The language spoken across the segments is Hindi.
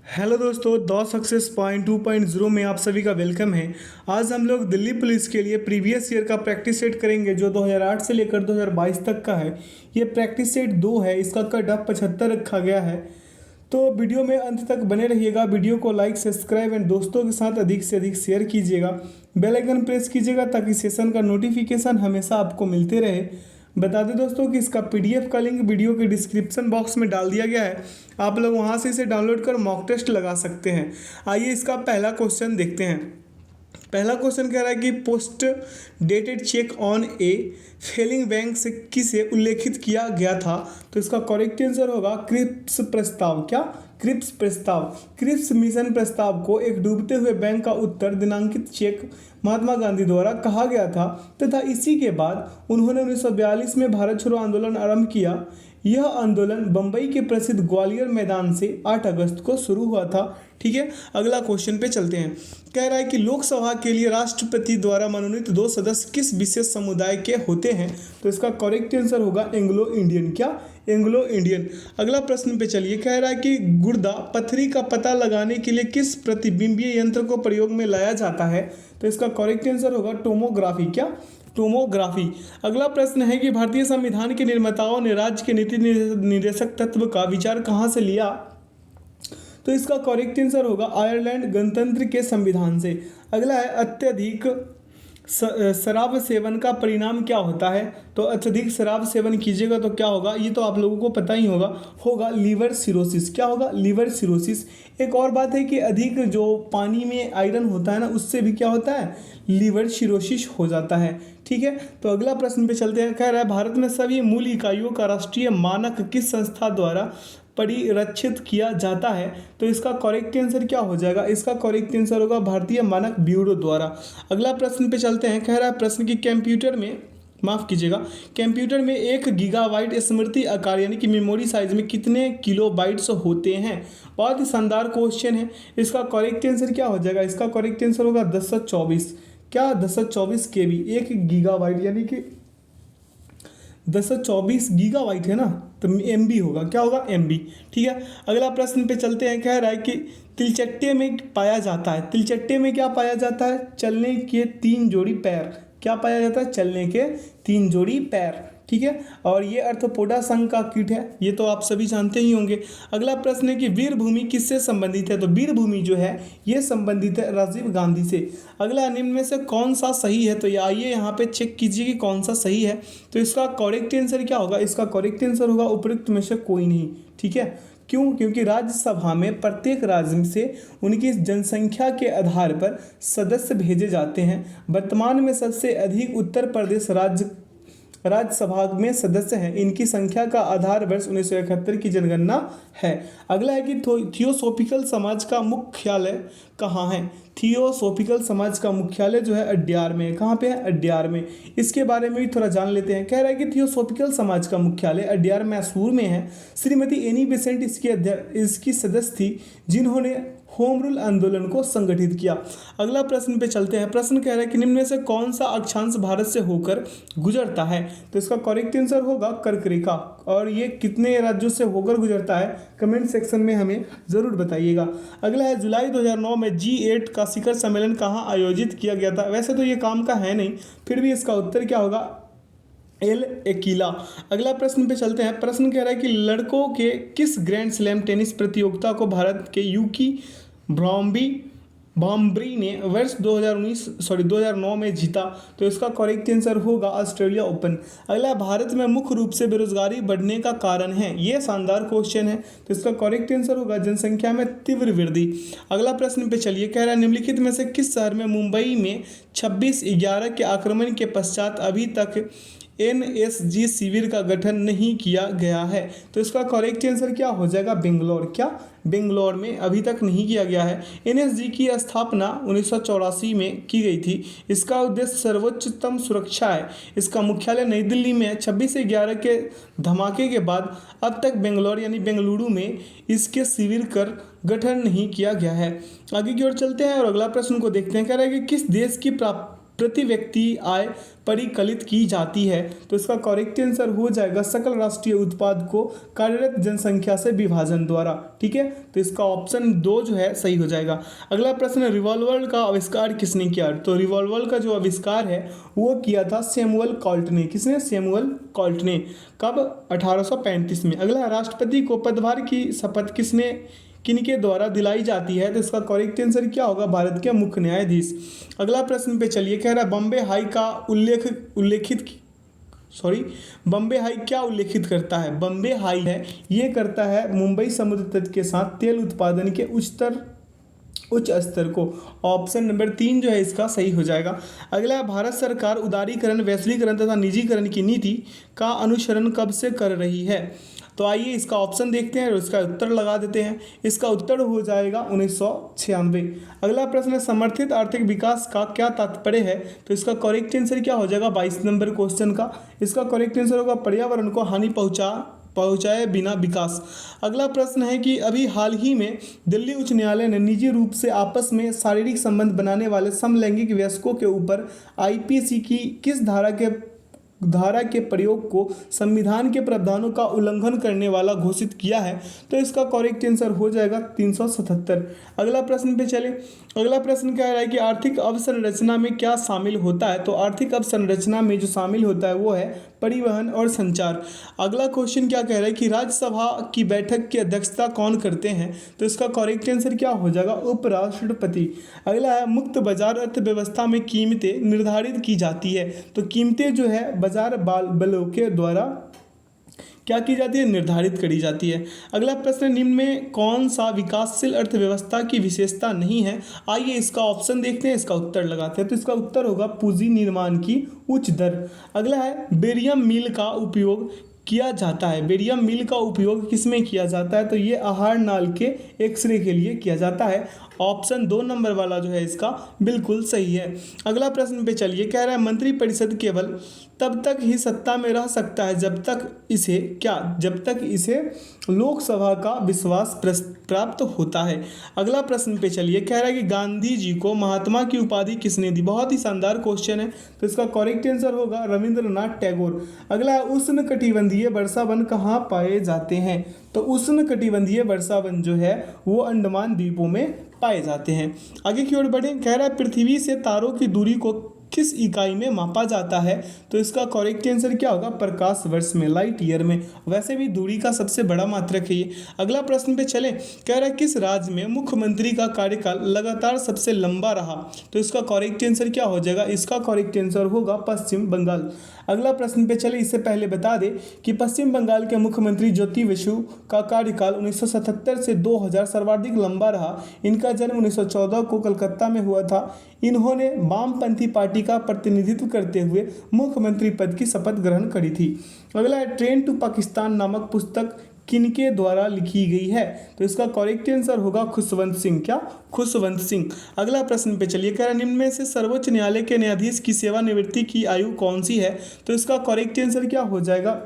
हेलो दोस्तों, द सक्सेस पॉइंट 2.0 में आप सभी का वेलकम है। आज हम लोग दिल्ली पुलिस के लिए प्रीवियस ईयर का प्रैक्टिस सेट करेंगे जो 2008 से लेकर 2022 तक का है। ये प्रैक्टिस सेट 2 है, इसका कट ऑफ 75 रखा गया है। तो वीडियो में अंत तक बने रहिएगा। वीडियो को लाइक, सब्सक्राइब एंड दोस्तों के साथ अधिक से अधिक शेयर कीजिएगा। बेल आइकन प्रेस कीजिएगा ताकि सेशन का नोटिफिकेशन हमेशा आपको मिलते रहे। बता दें दोस्तों कि इसका पीडीएफ का लिंक वीडियो के डिस्क्रिप्शन बॉक्स में डाल दिया गया है। आप लोग वहां से इसे डाउनलोड कर मॉक टेस्ट लगा सकते हैं। आइए इसका पहला क्वेश्चन देखते हैं। पहला क्वेश्चन कह रहा है कि post dated cheque on a failing bank से किसे उल्लेखित किया गया था। तो इसका करेक्ट आंसर होगा क्रिप्स प्रस्ताव। क्या? क्रिप्स प्रस्ताव। क्रिप्स मिशन प्रस्ताव को एक डूबते हुए बैंक का उत्तर दिनांकित चेक महात्मा गांधी द्वारा कहा गया था तथा इसी के बाद उन्होंने 1942 में भारत छोड़ो आंदोलन आरंभ किया। यह आंदोलन बंबई के प्रसिद्ध ग्वालियर मैदान से 8 अगस्त को शुरू हुआ था। ठीक है, अगला क्वेश्चन पे चलते हैं। कह रहा है कि लोकसभा के लिए राष्ट्रपति द्वारा मनोनीत 2 सदस्य किस विशेष समुदाय के होते हैं। तो इसका करेक्ट आंसर होगा एंग्लो इंडियन। क्या? Anglo Indian. अगला प्रश्न पे चलिए। कह रहा है कि गुर्दा पथरी का पता लगाने के लिए किस प्रतिबिंबीय यंत्र को प्रयोग में लाया जाता है। तो इसका करेक्ट आंसर होगा टोमोग्राफी। क्या? टोमोग्राफी। अगला प्रश्न है कि भारतीय संविधान के निर्माताओं ने राज्य के नीति निर्देशक तत्व का विचार कहाँ से लिया। तो इसका करेक्ट आंसर होगा आयरलैंड गणतंत्र के संविधान से। अगला है अत्यधिक शराब सेवन का परिणाम क्या होता है। तो अत्यधिक शराब सेवन कीजिएगा तो क्या होगा, ये तो आप लोगों को पता ही होगा लीवर सिरोसिस। क्या होगा? Liver cirrhosis. एक और बात है कि अधिक जो पानी में आयरन होता है ना, उससे भी क्या होता है, लीवर सिरोसिस हो जाता है। ठीक है, तो अगला प्रश्न पे चलते हैं। कह रहा है भारत में सभी मूल इकाइयों का राष्ट्रीय मानक किस संस्था द्वारा परिरक्षित किया जाता है। तो इसका करेक्ट आंसर क्या हो जाएगा? इसका करेक्ट आंसर होगा भारतीय मानक ब्यूरो द्वारा। अगला प्रश्न पे चलते हैं। कह रहा है प्रश्न की कंप्यूटर में 1 गीगाबाइट स्मृति आकार यानी कि मेमोरी साइज में कितने किलोबाइट्स होते हैं। बहुत ही शानदार क्वेश्चन है। इसका करेक्ट आंसर क्या हो जाएगा? इसका करेक्ट आंसर होगा 1024। क्या? 1024 KB। 1 गीगाबाइट यानी कि 1024 गीगाबाइट है ना, तो MB होगा। क्या होगा? MB। ठीक है, अगला प्रश्न पे चलते हैं। कह रहा है कि तिलचट्टे में पाया जाता है। तिलचट्टे में क्या पाया जाता है? चलने के 3 जोड़ी पैर। क्या पाया जाता है? चलने के 3 जोड़ी पैर। ठीक है, और ये अर्थोपोडा संघ का कीट है, ये तो आप सभी जानते ही होंगे। अगला प्रश्न है कि वीरभूमि किससे संबंधित है। तो वीरभूमि जो है ये संबंधित है राजीव गांधी से। अगला निम्न में से कौन सा सही है। तो आइए यहाँ पे चेक कीजिए कि कौन सा सही है। तो इसका करेक्ट आंसर क्या होगा? इसका करेक्ट आंसर होगा उपयुक्त में से कोई नहीं। ठीक है, क्यों? क्योंकि राज्यसभा में प्रत्येक राज्य से उनकी जनसंख्या के आधार पर सदस्य भेजे जाते हैं। वर्तमान में सबसे अधिक उत्तर प्रदेश राज्यसभा में सदस्य हैं। इनकी संख्या का आधार वर्ष 1971 की जनगणना है। अगला है कि थियोसॉफिकल समाज का मुख्यालय कहाँ है। थियोसॉफिकल समाज का मुख्यालय जो है अड्यार में है। कहाँ पे है? अड्यार में। इसके बारे में भी थोड़ा जान लेते हैं। कह रहा है कि थियोसॉफिकल समाज का मुख्यालय अड्यार मैसूर में है। श्रीमती एनी बेसेंट इसकी सदस्य थी जिन्होंने होम रूल आंदोलन को संगठित किया। अगला प्रश्न पे चलते हैं। प्रश्न कह रहा है कि निम्न में से कौन सा अक्षांश भारत से होकर गुजरता है। तो इसका करेक्ट आंसर होगा कर्क रेखा। और ये कितने राज्यों से होकर गुजरता है कमेंट सेक्शन में हमें जरूर बताइएगा। अगला है जुलाई 2009 में G8 का शिखर सम्मेलन कहाँ आयोजित किया गया था। वैसे तो ये काम का है नहीं, फिर भी इसका उत्तर क्या होगा? एल एकीला। अगला प्रश्न पे चलते हैं। प्रश्न कह रहा है कि लड़कों के किस ग्रैंड स्लैम टेनिस प्रतियोगिता को भारत के यूकी बॉम्बरी ने वर्ष 2009 में जीता। तो इसका करेक्ट आंसर होगा ऑस्ट्रेलिया ओपन। अगला, भारत में मुख्य रूप से बेरोजगारी बढ़ने का कारण है। ये शानदार क्वेश्चन है, तो इसका करेक्ट आंसर होगा जनसंख्या में तीव्र वृद्धि। अगला प्रश्न पे चलिए। कह रहा है निम्नलिखित में से किस शहर में मुंबई में 26/11 के आक्रमण के पश्चात अभी तक NSG शिविर का गठन नहीं किया गया है। तो इसका करेक्ट आंसर क्या हो जाएगा? बेंगलोर। क्या? बेंगलोर में अभी तक नहीं किया गया है। NSG की स्थापना 1984 में की गई थी। इसका उद्देश्य सर्वोच्चतम सुरक्षा है। इसका मुख्यालय नई दिल्ली में है। 26/11 के धमाके के बाद अब तक बेंगलोर यानी बेंगलुरु में इसके शिविर कर गठन नहीं किया गया है। आगे की ओर चलते हैं और अगला प्रश्न को देखते हैं। कह रहा है कि किस देश की प्रति व्यक्ति आय परिकलित की जाती है। तो इसका करेक्ट आंसर हो जाएगा सकल राष्ट्रीय उत्पाद को कार्यरत जनसंख्या से विभाजन द्वारा। ठीक है, तो इसका ऑप्शन 2 जो है सही हो जाएगा। अगला प्रश्न, रिवॉल्वर का आविष्कार किसने किया? तो रिवॉल्वर का जो आविष्कार है वो किया था सैमुअल कॉल्ट ने। किसने? सैमुअल कॉल्ट ने। कब? 1835 में। अगला, राष्ट्रपति को पदभार की शपथ किनके द्वारा दिलाई जाती है? तो इसका करेक्ट आंसर क्या होगा? भारत के मुख्य न्यायाधीश। अगला प्रश्न पे चलिए, कह रहा है बम्बे हाई क्या उल्लेखित करता है? बम्बे हाई है ये करता है मुंबई समुद्र तट के साथ तेल उत्पादन के उच्च स्तर को। ऑप्शन नंबर 3 जो है इसका सही हो जाएगा। अगला, भारत सरकार उदारीकरण, वैश्वीकरण तथा निजीकरण की नीति का अनुसरण कब से कर रही है? तो आइए इसका ऑप्शन देखते हैं और इसका उत्तर लगा देते हैं। इसका उत्तर हो जाएगा 1996। अगला प्रश्न, समर्थित आर्थिक विकास का क्या तात्पर्य है? तो इसका करेक्ट आंसर क्या हो जाएगा 22 नंबर क्वेश्चन का? इसका करेक्ट आंसर होगा पर्यावरण को हानि पहुंचाए बिना विकास। अगला प्रश्न है कि अभी हाल ही में दिल्ली उच्च न्यायालय ने निजी रूप से आपस में शारीरिक संबंध बनाने वाले समलैंगिक वयस्कों के ऊपर आईपीसी की किस धारा के प्रयोग को संविधान के प्रावधानों का उल्लंघन करने वाला घोषित किया है? तो इसका करेक्ट आंसर हो जाएगा 377। अगला प्रश्न पे चले। अगला प्रश्न कह रहा है कि आर्थिक अवसंरचना में क्या शामिल होता है? तो आर्थिक अवसंरचना में जो शामिल होता है वो है परिवहन और संचार। अगला क्वेश्चन क्या कह रहा है कि राज्यसभा की बैठक की अध्यक्षता कौन करते हैं? तो इसका करेक्ट आंसर क्या हो जाएगा? उपराष्ट्रपति। अगला है, मुक्त बाजार अर्थव्यवस्था में कीमतें निर्धारित की जाती है। तो कीमतें जो है बाजार बलों के द्वारा क्या की जाती है? निर्धारित करी जाती है। अगला प्रश्न, निम्न में कौन सा विकासशील अर्थव्यवस्था की विशेषता नहीं है? आइए इसका ऑप्शन देखते हैं, इसका उत्तर लगाते हैं। तो इसका उत्तर होगा पूंजी निर्माण की उच्च दर। अगला है, बेरियम मील का उपयोग किया जाता है। बेरियम मील का उपयोग किसमें किया जाता है? तो ये आहार नाल के एक्सरे के लिए किया जाता है। ऑप्शन 2 नंबर वाला जो है इसका बिल्कुल सही है। अगला प्रश्न पे चलिए, कह रहा है मंत्रिपरिषद केवल तब तक ही सत्ता में रह सकता है जब तक इसे लोकसभा का विश्वास प्राप्त होता है। अगला प्रश्न पे चलिए, कह रहा है कि गांधी जी को महात्मा की उपाधि किसने दी? बहुत ही शानदार क्वेश्चन है, तो इसका करेक्ट आंसर होगा रविंद्रनाथ टैगोर। अगला, उष्णकटिबंधीय वर्षावन कहाँ पाए जाते हैं? तो उष्णकटिबंधीय वर्षावन जो है वो अंडमान द्वीपों में पाए जाते हैं। आगे की ओर बढ़े, कह रहा है पृथ्वी से तारों की दूरी को किस इकाई में मापा जाता है? तो इसका करेक्ट आंसर क्या होगा? प्रकाश वर्ष में, लाइट ईयर में। वैसे भी दूरी का सबसे बड़ा मात्रक है ये। अगला प्रश्न पे चले, कह रहा है किस राज्य में मुख्यमंत्री का कार्यकाल लगातार सबसे लंबा रहा? तो इसका करेक्ट आंसर क्या हो जाएगा? इसका करेक्ट आंसर होगा पश्चिम बंगाल। अगला प्रश्न पे चले, इससे पहले बता दें कि पश्चिम बंगाल के मुख्यमंत्री ज्योति बसु का कार्यकाल 1977 से 2000 सर्वाधिक लंबा रहा। इनका जन्म 1914 को कलकत्ता में हुआ था। इन्होंने वामपंथी पार्टी का प्रतिनिधित्व करते हुए मुख्यमंत्री पद की शपथ ग्रहण करी थी। अगला है, ट्रेन टू पाकिस्तान नामक पुस्तक किनके द्वारा लिखी गई है? तो इसका करेक्ट आंसर होगा खुशवंत सिंह। क्या? खुशवंत सिंह। अगला प्रश्न पे चलिए, कह रहा है निम्न में से सर्वोच्च न्यायालय के न्यायाधीश की सेवानिवृत्ति की आयु कौन सी है? तो इसका करेक्ट आंसर क्या हो जाएगा?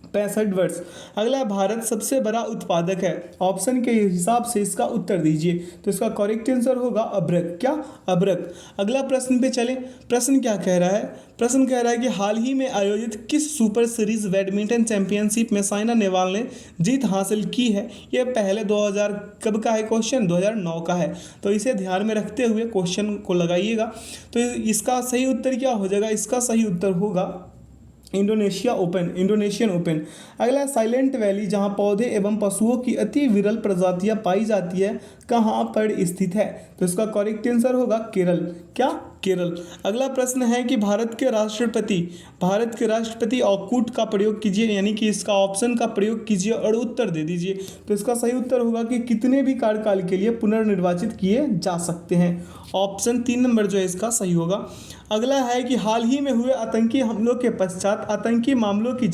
65 वर्ष। अगला, भारत सबसे बड़ा उत्पादक है। ऑप्शन के हिसाब से इसका उत्तर दीजिए। तो इसका करेक्ट आंसर होगा अभ्रक। क्या? अभ्रक। अगला प्रश्न पे चलें। प्रश्न क्या कह रहा है? प्रश्न कह रहा है कि हाल ही में आयोजित किस सुपर सीरीज बैडमिंटन चैंपियनशिप में साइना नेहवाल ने जीत हासिल की है? यह पहले 2000 कब का है क्वेश्चन? 2009 का है। तो इसे ध्यान में रखते हुए क्वेश्चन को लगाइएगा। तो इसका सही उत्तर क्या हो जाएगा? इसका सही उत्तर होगा इंडोनेशियन ओपन। अगला, साइलेंट वैली जहां पौधे एवं पशुओं की अति विरल प्रजातियां पाई जाती है कहां पर स्थित है? तो इसका करेक्ट आंसर होगा केरल। क्या? केरल। अगला प्रश्न है कि भारत के राष्ट्रपति ऑकूट का प्रयोग कीजिए, यानी कि इसका ऑप्शन का प्रयोग कीजिए और उत्तर दे दीजिए। तो इसका सही उत्तर होगा कि कितने भी कार्यकाल के लिए पुनर्निर्वाचित किए जा सकते हैं। ऑप्शन 3 नंबर जो है इसका सही होगा। अगला है कि हाल ही में हुए आतंकी हमलों के पश्चात आतंकी मामलों की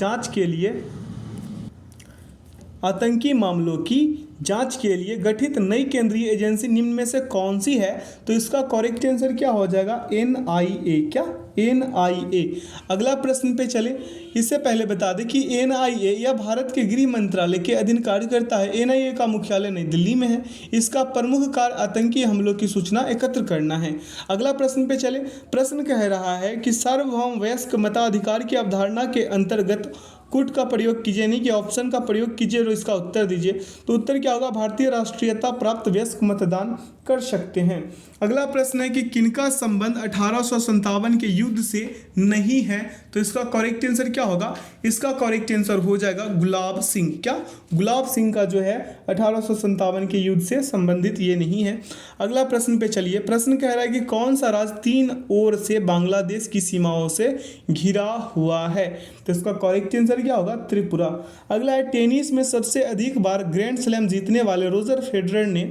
जांच के लिए गठित नई केंद्रीय एजेंसी निम्न में से कौन सी है? तो इसका करेक्ट आंसर क्या हो जाएगा? NIA। क्या? NIA। अगला प्रश्न पे चले, इससे पहले बता दें कि NIA या भारत के गृह मंत्रालय के अधीन कार्य करता है। NIA का मुख्यालय नई दिल्ली में है। इसका प्रमुख कार्य आतंकी हमलों की सूचना एकत्र करना है। अगला प्रश्न पे चले, प्रश्न कह रहा है कि सार्वभौम वयस्क मताधिकार की अवधारणा के अंतर्गत कुट का प्रयोग कीजिए, यानी कि ऑप्शन का प्रयोग कीजिए और इसका उत्तर दीजिए। तो उत्तर क्या होगा, भारतीय राष्ट्रीयता प्राप्त वयस्क मतदान कर सकते हैं। अगला प्रश्न है कि किनका संबंध 1857 के युद्ध से नहीं है। तो इसका करेक्ट आंसर क्या होगा, इसका करेक्ट आंसर हो जाएगा गुलाब सिंह। क्या, गुलाब सिंह का जो है 1857 के युद्ध से संबंधित ये नहीं है। अगला प्रश्न पे चलिए, प्रश्न कह रहा है कि कौन सा राज्य 3 ओर से बांग्लादेश की सीमाओं से घिरा हुआ है। तो इसका करेक्ट आंसर क्या होगा, त्रिपुरा। अगला है, टेनिस में सबसे अधिक बार ग्रैंड स्लैम जीतने वाले रोजर फेडरर ने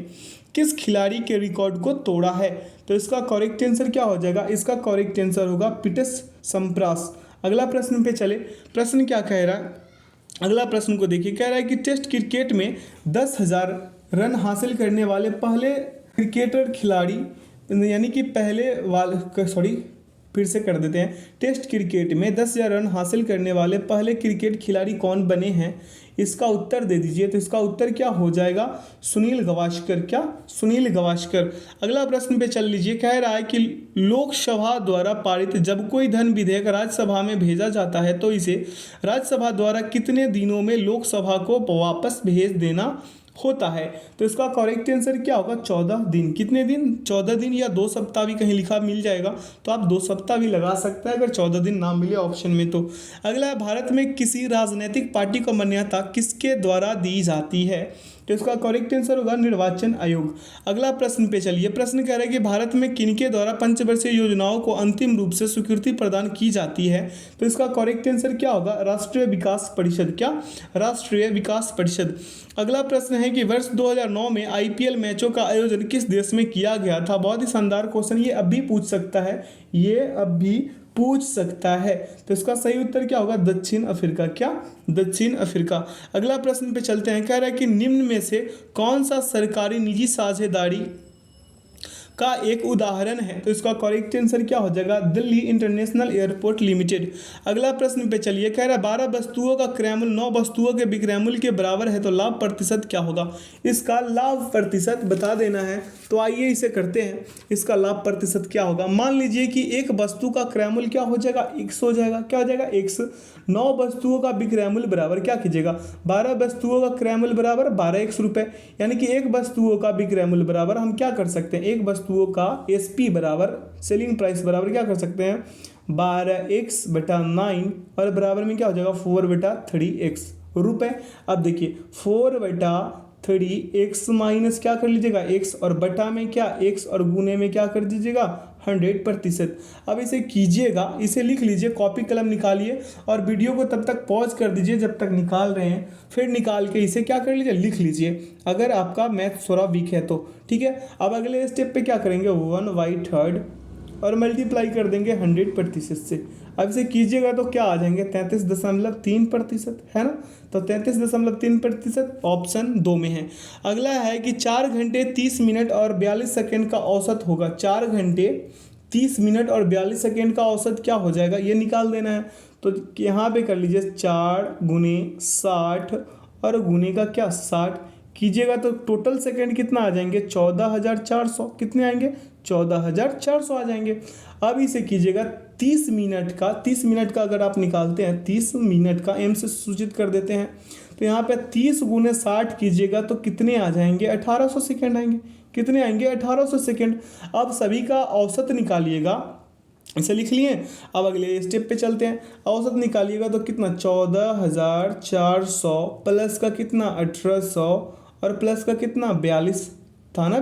किस खिलाड़ी के रिकॉर्ड को तोड़ा है। तो इसका करेक्ट आंसर क्या हो जाएगा, इसका करेक्ट आंसर होगा पीटर्स सम्प्रास। अगला प्रश्न पे चले, प्रश्न क्या कह रहा है, अगला प्रश्न को देखिए, कह रहा है कि टेस्ट क्रिकेट में 10,000 रन हासिल करने वाले पहले क्रिकेटर खिलाड़ी, यानी कि पहले वाले, सॉरी फिर से कर देते हैं, टेस्ट क्रिकेट में 10,000 रन हासिल करने वाले पहले क्रिकेट खिलाड़ी कौन बने हैं, इसका उत्तर दे दीजिए। तो इसका उत्तर क्या हो जाएगा, सुनील गावस्कर। क्या, सुनील गावस्कर। अगला प्रश्न पे चल लीजिए, कह रहा है कि लोकसभा द्वारा पारित जब कोई धन विधेयक राज्यसभा में भेजा जाता है तो इसे राज्यसभा द्वारा कितने दिनों में लोकसभा को वापस भेज देना होता है। तो इसका करेक्ट आंसर क्या होगा, 14 दिन। कितने दिन, 14 दिन, या 2 सप्ताह भी कहीं लिखा मिल जाएगा तो आप 2 सप्ताह भी लगा सकते हैं अगर 14 दिन ना मिले ऑप्शन में तो। अगला है, भारत में किसी राजनीतिक पार्टी को मान्यता किसके द्वारा दी जाती है। तो इसका करेक्ट आंसर होगा निर्वाचन आयोग। अगला प्रश्न पे चलिए, प्रश्न कह रहा है कि भारत में किनके द्वारा पंचवर्षीय योजनाओं को अंतिम रूप से स्वीकृति प्रदान की जाती है। तो इसका करेक्ट आंसर क्या होगा, राष्ट्रीय विकास परिषद। क्या, राष्ट्रीय विकास परिषद। अगला प्रश्न है कि वर्ष 2009 में IPL मैचों का आयोजन किस देश में किया गया था। बहुत ही शानदार क्वेश्चन, ये अब भी पूछ सकता है, ये अब भी पूछ सकता है। तो इसका सही उत्तर क्या होगा, दक्षिण अफ्रीका। क्या, दक्षिण अफ्रीका। अगला प्रश्न पे चलते हैं, कह रहा है कि निम्न में से कौन सा सरकारी निजी साझेदारी का एक उदाहरण है। तो इसका करेक्ट आंसर क्या हो जाएगा, दिल्ली इंटरनेशनल एयरपोर्ट लिमिटेड। अगला प्रश्न पे चलिए, कह रहा है 12 वस्तुओं का क्रयमूल्य 9 वस्तुओं के विक्रयमूल्य के बराबर है तो लाभ प्रतिशत क्या होगा। इसका लाभ प्रतिशत बता देना है। तो आइए इसे करते हैं, इसका लाभ प्रतिशत क्या होगा। मान लीजिए कि एक वस्तु का क्रयमूल्य क्या हो जाएगा, x हो जाएगा। क्या हो जाएगा, x। 9 वस्तुओं का विक्रयमूल्य बराबर क्या कीजिएगा, 12 वस्तुओं का क्रयमूल्य बराबर 12x रुपये, यानी कि एक वस्तुओं का विक्रयमूल्य बराबर हम क्या कर सकते हैं, एक वस्तुओं का SP बराबर सेलिंग प्राइस बराबर क्या कर सकते हैं, 12x/9 और बराबर में क्या हो जाएगा 4/3x रुपये। अब देखिए 4/3x माइनस क्या कर लीजिएगा x, और बटा में क्या x, और गुने में क्या कर दीजिएगा 100%। अब इसे कीजिएगा, इसे लिख लीजिए, कॉपी कलम निकालिए और वीडियो को तब तक पॉज कर दीजिए जब तक निकाल रहे हैं, फिर निकाल के इसे क्या कर लीजिए, लिख लीजिए, अगर आपका मैथ थोड़ा वीक है तो। ठीक है, अब अगले स्टेप पे क्या करेंगे, 1/3 और मल्टीप्लाई कर देंगे 100% से। अब इसे कीजिएगा तो क्या आ जाएंगे 33.3%, है ना। तो 33.3% ऑप्शन 2 में है। अगला है कि 4 घंटे 30 मिनट और 42 सेकेंड का औसत होगा। 4 घंटे 30 मिनट और 42 सेकेंड का औसत क्या हो जाएगा, ये निकाल देना है। तो यहाँ पे कर लीजिए 4 × 60 और गुने का क्या 60 कीजिएगा तो टोटल सेकंड कितना आ जाएंगे 14,400। कितने आएंगे 14,400 आ जाएंगे। अब इसे कीजिएगा 30 मिनट का, 30 मिनट का अगर आप निकालते हैं 30 मिनट का m से सूचित कर देते हैं तो यहाँ पे 30 × 60 कीजिएगा तो कितने आ जाएंगे 1800 सेकेंड आएंगे। कितने आएंगे 1800 सेकेंड। अब सभी का औसत निकालिएगा, इसे लिख लिए। अब अगले स्टेप पे चलते हैं, औसत निकालिएगा तो कितना 14,400 प्लस का कितना 1800 और प्लस का कितना 42 था ना,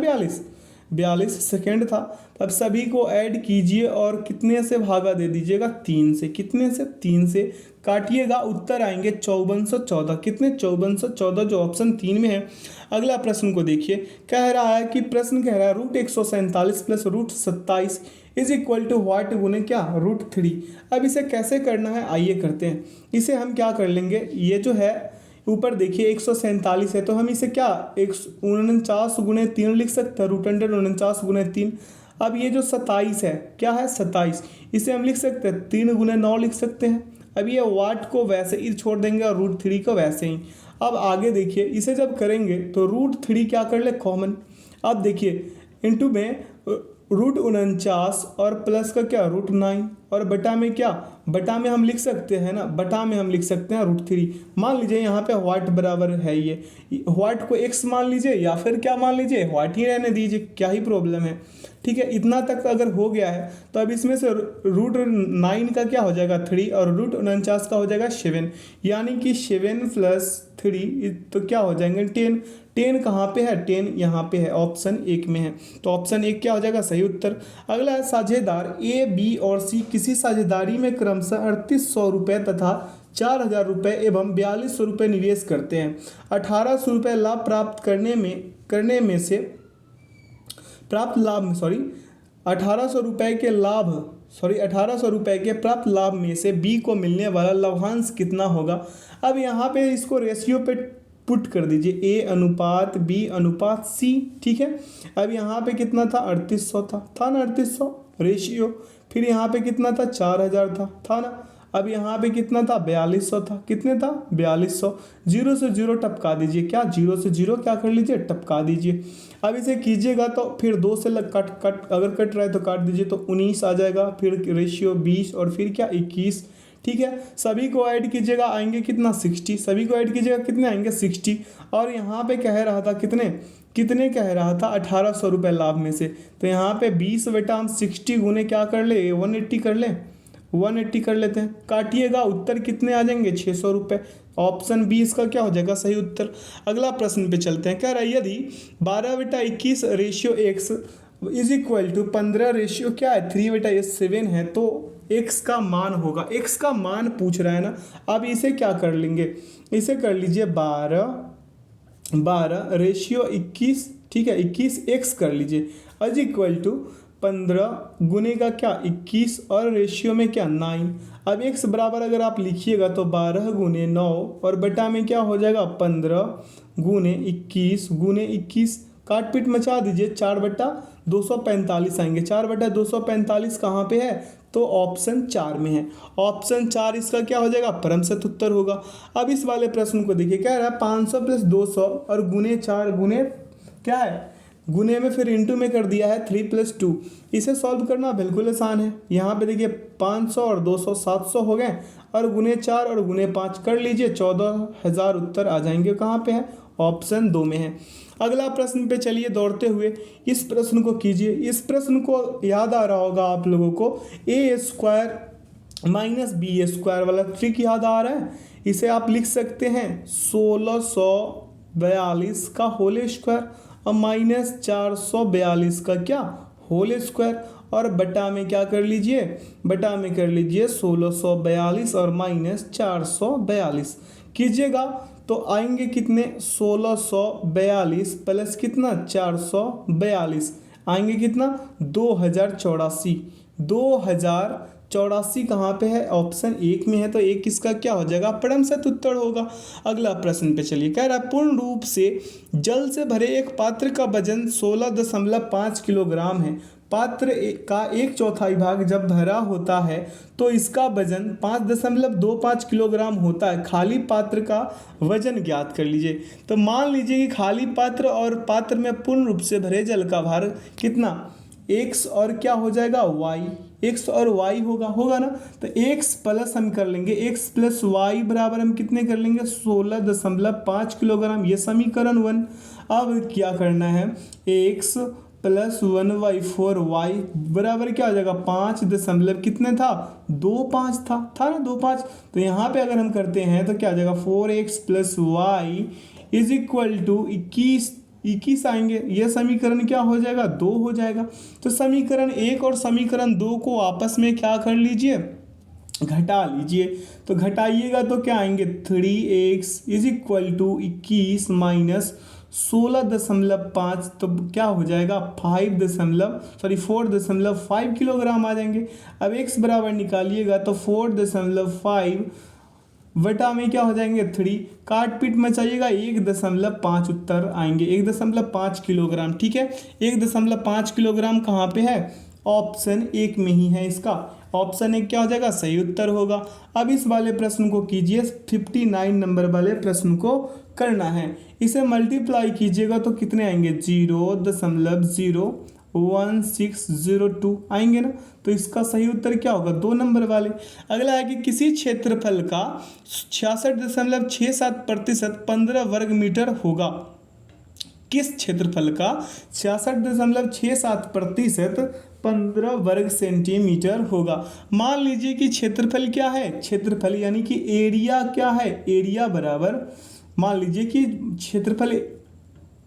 42 सेकेंड था। अब सभी को ऐड कीजिए और कितने से भागा दे दीजिएगा 3 से। कितने से 3 से काटिएगा, उत्तर आएंगे 5414। कितने 5414 जो ऑप्शन 3 में है। अगला प्रश्न को देखिए, कह रहा है कि प्रश्न कह रहा है √147 + √27 = व्हाट गुने क्या √3। अब इसे कैसे करना है आइए करते हैं। इसे हम क्या कर लेंगे, ये जो है ऊपर देखिए 147 है तो हम इसे क्या 49 × 3 लिख सकते हैं, √149 × 3। अब ये जो 27 है, क्या है 27, इसे हम लिख सकते हैं 3 गुने 9 लिख सकते हैं। अब ये वाट को वैसे ही छोड़ देंगे और √3 को वैसे ही। अब आगे देखिए, इसे जब करेंगे तो √3 क्या कर ले कॉमन। अब देखिए इंटू में √49 और प्लस का क्या √9 और बटा में क्या, बटा में हम लिख सकते हैं ना, बटा में हम लिख सकते हैं √3। मान लीजिए यहाँ पे व्हाट बराबर है, ये व्हाट को x मान लीजिए या फिर क्या मान लीजिए व्हाट ही रहने दीजिए, क्या ही प्रॉब्लम है। ठीक है, इतना तक अगर हो गया है तो अब इसमें से √9 का क्या हो जाएगा 3 और √49 का हो जाएगा 7, यानी कि 7 + 3 तो क्या हो जाएंगे 10। 10 कहाँ पे है, 10 यहाँ पे है, ऑप्शन 1 में है, तो ऑप्शन 1 क्या हो जाएगा सही उत्तर। अगला है साझेदार ए, बी और सी किसी साझेदारी में क्रमशः 3800 रुपये तथा 4000 रुपये एवं 4200 रुपये निवेश करते हैं। 1800 रुपये लाभ प्राप्त करने में से प्राप्त लाभ 1800 रुपये के लाभ 1800 रुपये के प्राप्त लाभ में से बी को मिलने वाला लाभांश कितना होगा। अब यहाँ पे इसको रेशियो पे पुट कर दीजिए, ए अनुपात बी अनुपात सी। ठीक है, अब यहाँ पे कितना था 3800 था ना 3800 रेशियो, फिर यहाँ पे कितना था 4000 था ना। अब यहाँ पे कितना था 4200 था, कितने था 4200। 0 से 0 टपका दीजिए, क्या 0 से 0 क्या कर लीजिए टपका दीजिए। अब इसे कीजिएगा तो फिर 2 से कट अगर कट रहा है तो काट दीजिए, तो 19 आ जाएगा, फिर रेशियो 20 और फिर क्या 21। ठीक है, सभी को ऐड कीजिएगा आएंगे कितना 60, सभी को ऐड कीजिएगा कितने आएंगे 60। और यहाँ पे कह रहा था कितने कह रहा था 1800 रुपये लाभ में से, तो यहाँ पे 20 बटा हम 60 गुने क्या कर ले 180 कर ले, 180 कर लेते हैं, काटिएगा उत्तर कितने आ जाएंगे 600 रुपये। ऑप्शन बी इसका क्या हो जाएगा सही उत्तर। अगला प्रश्न पे चलते हैं, कह रहा है यदि 12/21 ratio x is equal to 15 ratio क्या है 3/7 है तो x का मान होगा। x का मान पूछ रहा है ना, अब इसे क्या कर लेंगे, इसे कर लीजिए 12 रेशियो 21। ठीक है, 21x कर लीजिए इज इक्वल टू 15 गुने का क्या 21 और रेशियो में क्या 9। अब x बराबर अगर आप लिखिएगा तो 12 गुने 9 और बटा में क्या हो जाएगा 15 गुने 21 काट पीट मचा दीजिए, 4/245 आएंगे। 4/245 कहाँ पे है, तो ऑप्शन 4 में है। ऑप्शन 4 इसका क्या हो जाएगा परमशत उत्तर होगा। अब इस वाले प्रश्न को देखिए, कह रहा है 500 + 200 और गुने 4 गुने क्या है गुने में फिर इंटू में कर दिया है 3 + 2। इसे सॉल्व करना बिल्कुल आसान है। यहाँ पे देखिए 500 और 200 700 हो गए और गुने 4 और गुने 5 कर लीजिए, 14000 उत्तर आ जाएंगे। कहाँ पे है, ऑप्शन 2 में है। अगला प्रश्न पे चलिए दौड़ते हुए, इस प्रश्न को कीजिए। इस प्रश्न को याद आ रहा होगा आप लोगों को, a² - b² वाला ट्रिक याद आ रहा है। इसे आप लिख सकते हैं 1642 का होल स्क्वायर और -442 का क्या होल स्क्वायर, और बटा में क्या कर लीजिए, बटा में कर लीजिए 1642 और -442 कीजिएगा तो आएंगे कितने 1642 प्लस कितना 442 आएंगे कितना 2084 कहाँ पे है, ऑप्शन 1 में है, तो एक इसका क्या हो जाएगा परमशत उत्तर होगा। अगला प्रश्न पे चलिए, कह रहा है पूर्ण रूप से जल से भरे एक पात्र का वजन 16.5 किलोग्राम है। पात्र का 1/4 भाग जब भरा होता है तो इसका वजन 5.25 किलोग्राम होता है। खाली पात्र का वजन ज्ञात कर लीजिए। तो मान लीजिए कि खाली पात्र और पात्र में पूर्ण रूप से भरे जल का भार कितना x और क्या हो जाएगा y, x और y होगा ना, तो x प्लस हम कर लेंगे x + y बराबर हम कितने कर लेंगे 16.5 किलोग्राम, ये समीकरण 1। अब क्या करना है x + 1/4y बराबर क्या हो जाएगा 5 दशमलव कितने था 25 था ना 25। तो यहाँ पे अगर हम करते हैं तो क्या आ जाएगा 4x + y is equal to 21 आएंगे। यह समीकरण क्या हो जाएगा 2 हो जाएगा। तो समीकरण 1 और समीकरण 2 को आपस में क्या कर लीजिए घटा लीजिए। तो घटाइएगा तो क्या आएंगे 3x is equal to 21 minus 16.5 तो क्या हो जाएगा 4.5 किलोग्राम आ जाएंगे। अब x बराबर निकालिएगा तो 4.5 वटा में क्या हो जाएंगे 3, काट पीट मचाइएगा 1.5 उत्तर आएंगे, 1.5 किलोग्राम। ठीक है, 1.5 किलोग्राम कहाँ पे है, ऑप्शन 1 में ही है इसका। ऑप्शन 1 क्या हो जाएगा, सही उत्तर होगा। अब इस वाले प्रश्न को कीजिए, 59 नंबर वाले प्रश्न को करना है। इसे मल्टीप्लाई कीजिएगा तो कितने आएंगे, 0.1602 आएंगे ना। तो इसका सही उत्तर क्या होगा, 2 नंबर वाले। अगला है कि किसी क्षेत्रफल का 66.67% 15 वर्ग मीटर होगा। किस क्षेत्रफल का 66.67% 15 वर्ग सेंटीमीटर होगा। मान लीजिए कि क्षेत्रफल क्या है, क्षेत्रफल यानी कि एरिया क्या है, एरिया बराबर, मान लीजिए कि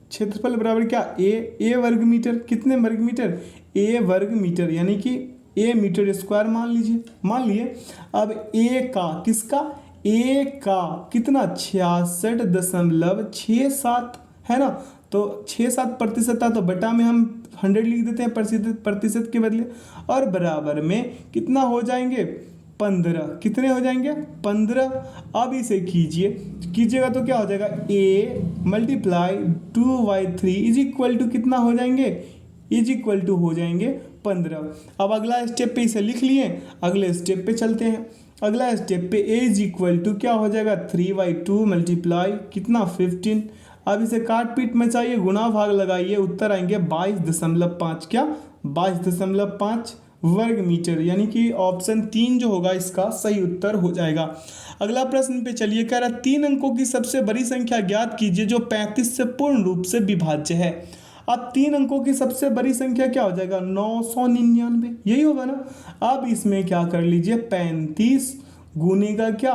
क्षेत्रफल बराबर क्या, ए वर्ग मीटर, कितने वर्ग मीटर, ए वर्ग मीटर, यानी कि ए मीटर स्क्वायर मान लीजिए, मान लिए। अब ए का, किसका, ए का कितना 66.67 है ना, तो 67% था तो बटा में हम 100 लिख देते हैं प्रतिशत के बदले, और बराबर में कितना हो जाएंगे 15, कितने हो जाएंगे 15। अब इसे कीजिएगा तो क्या हो जाएगा, a multiply 2/3 is equal to कितना हो जाएंगे, इज इक्वल टू हो जाएंगे 15। अब अगला स्टेप पे इसे लिख लिए, अगले स्टेप पे चलते हैं। अगला स्टेप पे a इज इक्वल टू क्या हो जाएगा, 3/2 मल्टीप्लाई कितना 15। अब इसे काट पीट में चाहिए, गुणा भाग लगाइए, उत्तर आएंगे 22.5, क्या 22.5 वर्ग मीटर, यानी कि ऑप्शन 3 जो होगा इसका सही उत्तर हो जाएगा। अगला प्रश्न पे चलिए, कह रहा 3 अंकों की सबसे बड़ी संख्या ज्ञात कीजिए जो 35 से पूर्ण रूप से विभाज्य है। अब 3 अंकों की सबसे बड़ी संख्या क्या हो जाएगा, 999, यही होगा ना। अब इसमें क्या कर लीजिए, 35 गुने का क्या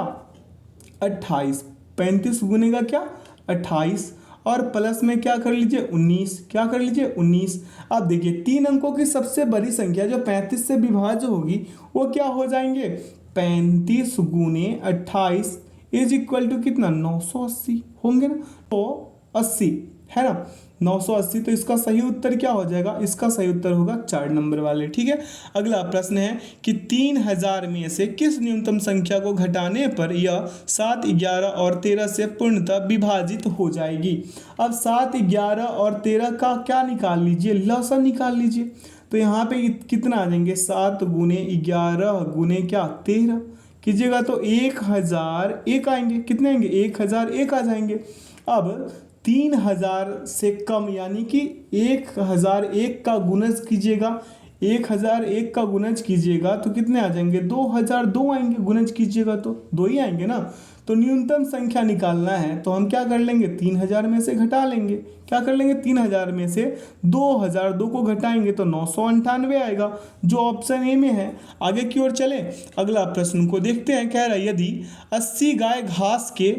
28, 35 गुने का क्या 28, और प्लस में क्या कर लीजिए 19, क्या कर लीजिए 19। अब देखिए 3 अंकों की सबसे बड़ी संख्या जो 35 से विभाज्य होगी वो क्या हो जाएंगे, 35 गुने 28 इज इक्वल टू कितना 980 होंगे ना, तो 80 है ना, 980। तो इसका सही उत्तर क्या हो जाएगा, इसका सही उत्तर होगा 4 नंबर वाले। ठीक है, अगला प्रश्न है कि 3000 में से किस न्यूनतम संख्या को घटाने पर यह 7, 11 और 13 से पूर्णतः विभाजित हो जाएगी। अब 7, 11 और 13 का क्या निकाल लीजिए, लसन निकाल लीजिए। तो यहाँ पे कितना आ जाएंगे, 7 गुने 11 गुने क्या 13 कीजिएगा तो 1001 आएंगे, कितने आएंगे 1001 आ जाएंगे। अब 3000 से कम यानी कि 1001 का गुणज कीजिएगा, 1001 का गुणज कीजिएगा तो कितने आ जाएंगे, 2002 आएंगे, गुणज कीजिएगा तो 2 ही आएंगे ना। तो न्यूनतम संख्या निकालना है तो हम क्या कर लेंगे, 3000 में से घटा लेंगे, क्या कर लेंगे 3000 में से 2002 को घटाएंगे तो 998 आएगा, जो ऑप्शन ए में है। आगे की ओर चले, अगला प्रश्न को देखते हैं। कह रहा है यदि 80 गाय घास के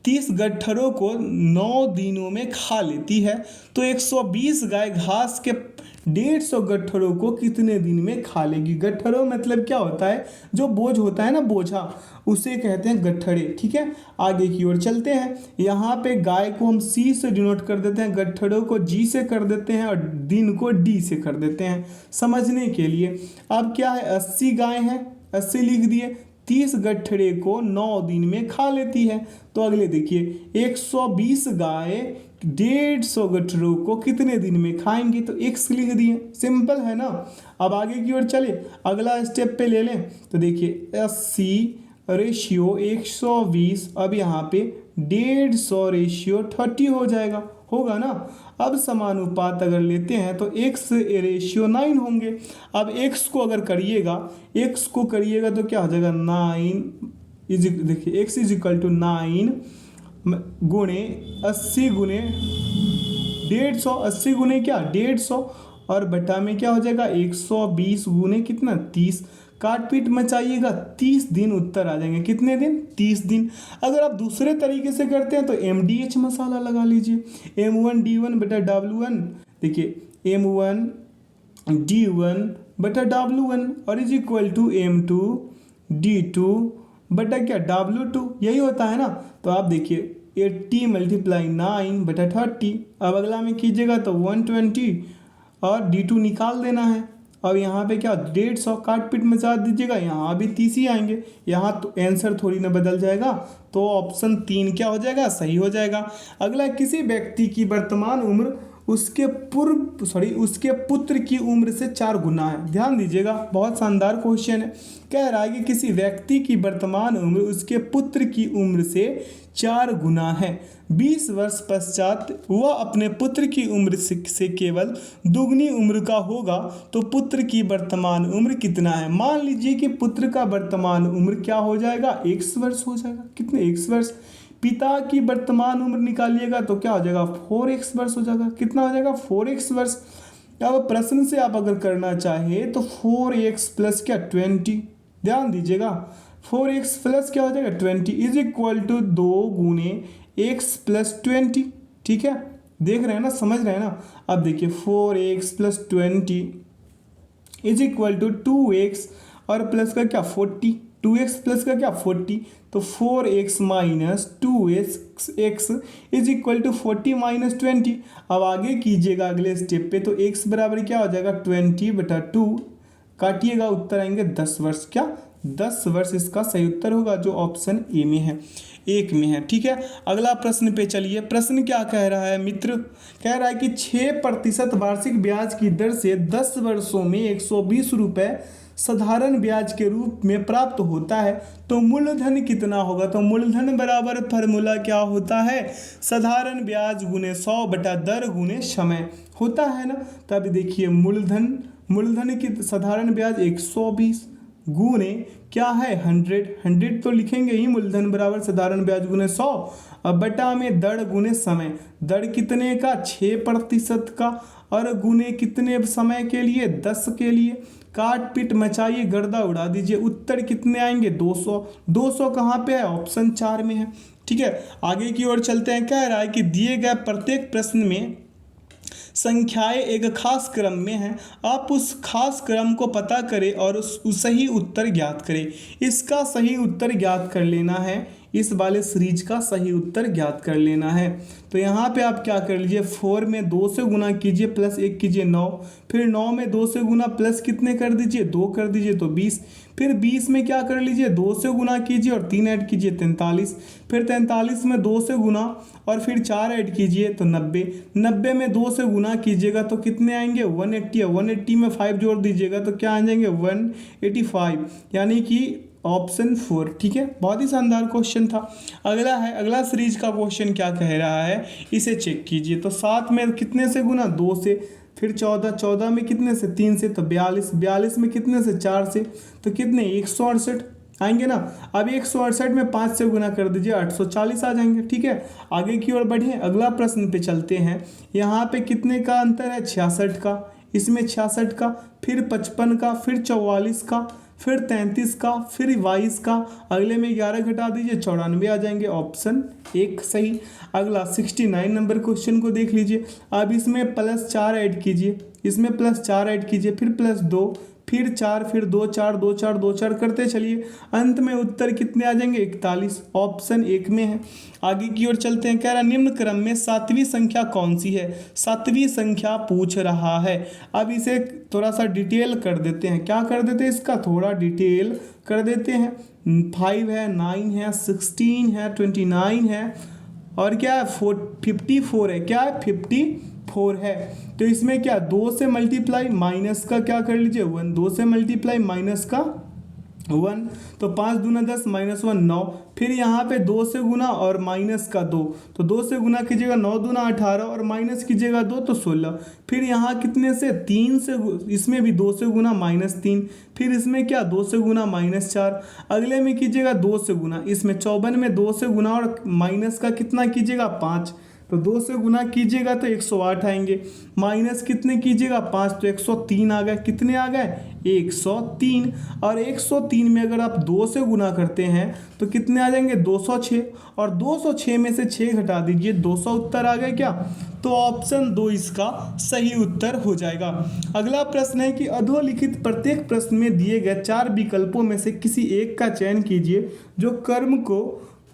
30 गट्ठरों को 9 दिनों में खा लेती है तो 120 गाय घास के 150 गट्ठरों को कितने दिन में खा लेगी। गट्ठरों मतलब क्या होता है, जो बोझ होता है ना, बोझा, उसे कहते हैं गट्ठरे। ठीक है, आगे की ओर चलते हैं। यहाँ पे गाय को हम सी से डिनोट कर देते हैं, गट्ठरों को जी से कर देते हैं और दिन को डी से कर देते हैं समझने के लिए। अब क्या है, 80 गाय हैं, 80 लिख दिए, 30 गट्ठरे को 9 दिन में खा लेती है। तो अगले देखिए 120 गाय 150 गट्ठरों को कितने दिन में खाएंगी, तो x लिख दिए, सिंपल है ना। अब आगे की ओर चले, अगला स्टेप पे ले लें तो देखिए 80 रेशियो 120, अब यहाँ पे 150 रेशियो 30 हो जाएगा, होगा ना। अब समानुपात अगर लेते हैं तो x रेशियो 9 होंगे। अब x को अगर करिएगा, x को करिएगा तो क्या हो जाएगा 9 देखिए x इज इक्वल टू 9 गुणे 80 गुणे 150, 80 गुणे क्या 150, और बटा में क्या हो जाएगा 120 गुणे कितना 30, काट पीट मचाइएगा 30 दिन उत्तर आ जाएंगे, कितने दिन 30 दिन। अगर आप दूसरे तरीके से करते हैं तो MDH मसाला लगा लीजिए, M1 D1 बटा W1, देखिए M1 D1 बटा W1 और is equal to M2 D2 बटा क्या W2, यही होता है ना। तो आप देखिए 80 मल्टीप्लाई 9 बटा 30, अब अगला में कीजिएगा तो 120 और D2 निकाल देना है। अब यहाँ पे क्या 150 काट पीट में 4 दीजिएगा, यहाँ भी 30 ही आएंगे, यहाँ तो आंसर थोड़ी ना बदल जाएगा, तो ऑप्शन 3 क्या हो जाएगा, सही हो जाएगा। अगला, किसी व्यक्ति की वर्तमान उम्र उसके पुत्र की उम्र से 4 गुना है। ध्यान दीजिएगा, बहुत शानदार क्वेश्चन है। कह रहा है कि किसी व्यक्ति की वर्तमान उम्र उसके पुत्र की उम्र से 4 गुना है। 20 वर्ष पश्चात वह अपने पुत्र की उम्र से केवल दुगनी उम्र का होगा, तो पुत्र की वर्तमान उम्र कितना है। मान लीजिए कि पुत्र का वर्तमान उम्र क्या हो जाएगा, x वर्ष हो जाएगा। कितने, x वर्ष। पिता की वर्तमान उम्र निकालिएगा तो क्या हो जाएगा, 4x वर्ष हो जाएगा। कितना हो जाएगा, 4x वर्ष। अब प्रश्न से आप अगर करना चाहे तो 4x प्लस क्या, 20। ध्यान दीजिएगा, 4x प्लस क्या हो जाएगा, 20 इज इक्वल टू 2 गुने x प्लस 20। ठीक है, देख रहे हैं ना, समझ रहे हैं ना। अब देखिए 4x plus 20 is equal to 2x और प्लस का क्या, 40। 2x प्लस का क्या, 40, तो 4x minus 2x is equal to 40 minus 20। अब आगे कीजिएगा अगले स्टेप पे, तो x बराबर क्या हो जाएगा, 20/2, काटिएगा, उत्तर आएंगे 10 वर्ष। क्या, 10 वर्ष इसका सही उत्तर होगा, जो ऑप्शन ए में है, 1 में है। ठीक है, अगला प्रश्न पे चलिए। प्रश्न क्या कह रहा है मित्र, कह रहा है कि 6% वार्षिक ब्याज की दर से 10 वर्षों में 120 रुपये साधारण ब्याज के रूप में प्राप्त होता है, तो मूलधन कितना होगा। तो मूलधन बराबर फार्मूला क्या होता है, साधारण ब्याज गुने 100 बटा दर गुने समय होता है ना। तब देखिए मूलधन की साधारण ब्याज 120 गुने क्या है, 100 तो लिखेंगे ही, मूलधन बराबर साधारण ब्याज गुने 100, अब बटा में दर गुने समय। दर कितने का, 6% का, और गुने कितने समय के लिए, 10 के लिए। काट पीट मचाइए, गर्दा उड़ा दीजिए, उत्तर कितने आएंगे, 200। 200 कहाँ पे है, ऑप्शन 4 में है। ठीक है, आगे की ओर चलते हैं। कह रहा है कि दिए गए प्रत्येक प्रश्न में संख्याएं एक खास क्रम में हैं, आप उस खास क्रम को पता करें और उस सही उत्तर ज्ञात करें। इसका सही उत्तर ज्ञात कर लेना है, इस वाले सीरीज का सही उत्तर ज्ञात कर लेना है। तो यहाँ पे आप क्या कर लीजिए, 4 में 2 से गुना कीजिए, प्लस 1 कीजिए 9, फिर 9 में 2 से गुना प्लस कितने कर दीजिए, 2 कर दीजिए तो 20, फिर 20 में क्या कर लीजिए, 2 से गुना कीजिए और 3 ऐड कीजिए 43, फिर 43 में 2 से गुना और फिर 4 ऐड कीजिए तो 90, 90 में 2 से गुना कीजिएगा तो कितने आएंगे, 180, 180 में 5 जोड़ दीजिएगा तो क्या आ जाएंगे, 185, यानी कि ऑप्शन 4। ठीक है, बहुत ही शानदार क्वेश्चन था। अगला है, अगला सीरीज का क्वेश्चन क्या कह रहा है, इसे चेक कीजिए। तो 7 में कितने से गुना, 2 से, फिर 14, 14 में कितने से, 3 से, तो 42, 42 में कितने से, 4 से, तो कितने, 168 आएंगे ना। अब 168 में 5 से गुना कर दीजिए, 840 आ जाएंगे। ठीक है, आगे की ओर बढ़े, अगला प्रश्न पे चलते हैं। यहाँ पे कितने का अंतर है, 66 का, इसमें 66 का, फिर 55 का, फिर 44 का, फिर 33 का, फिर 22 का, अगले में 11 घटा दीजिए, 94 आ जाएंगे, ऑप्शन 1 सही। अगला 69 नंबर क्वेश्चन को देख लीजिए। अब इसमें प्लस 4 ऐड कीजिए, इसमें प्लस 4 ऐड कीजिए, फिर प्लस 2, फिर 4, फिर 2 4 2 4 2 4 करते चलिए, अंत में उत्तर कितने आ जाएंगे, 41, ऑप्शन 1 में है। आगे की ओर चलते हैं। कह रहा निम्न क्रम में 7वीं संख्या कौन सी है, 7वीं संख्या पूछ रहा है। अब इसे थोड़ा सा डिटेल कर देते हैं, क्या कर देते हैं, इसका थोड़ा डिटेल कर देते हैं। 5 है, 9 है, 16 है, 29 है, और क्या है, 54 है, क्या है, 54 है। तो इसमें क्या, 2 से मल्टीप्लाई माइनस का क्या कर लीजिए, 1, 2 से मल्टीप्लाई माइनस का 1, तो 5 दूना 10, माइनस 1 9, फिर यहाँ पे 2 से गुना और माइनस का 2, तो 2 से गुना कीजिएगा, 9 दूना 18 और माइनस कीजिएगा 2 तो 16, फिर यहाँ कितने से, 3 से, इसमें भी 2 से गुना -3, फिर इसमें क्या, 2 से गुना -4, अगले में कीजिएगा 2 से गुना, इसमें 54 में 2 से गुना और माइनस का कितना कीजिएगा, 5, तो 2 से गुना कीजिएगा तो 108 आएंगे, माइनस कितने कीजिएगा, 5, तो 103 आ गए। कितने आ गए, 103, और 103 में अगर आप 2 से गुना करते हैं तो कितने आ जाएंगे, 206, और 206 में से 6 घटा दीजिए, 200 उत्तर आ गए क्या, तो ऑप्शन 2 इसका सही उत्तर हो जाएगा। अगला प्रश्न है कि अधोलिखित प्रत्येक प्रश्न में दिए गए 4 विकल्पों में से किसी एक का चयन कीजिए जो कर्म को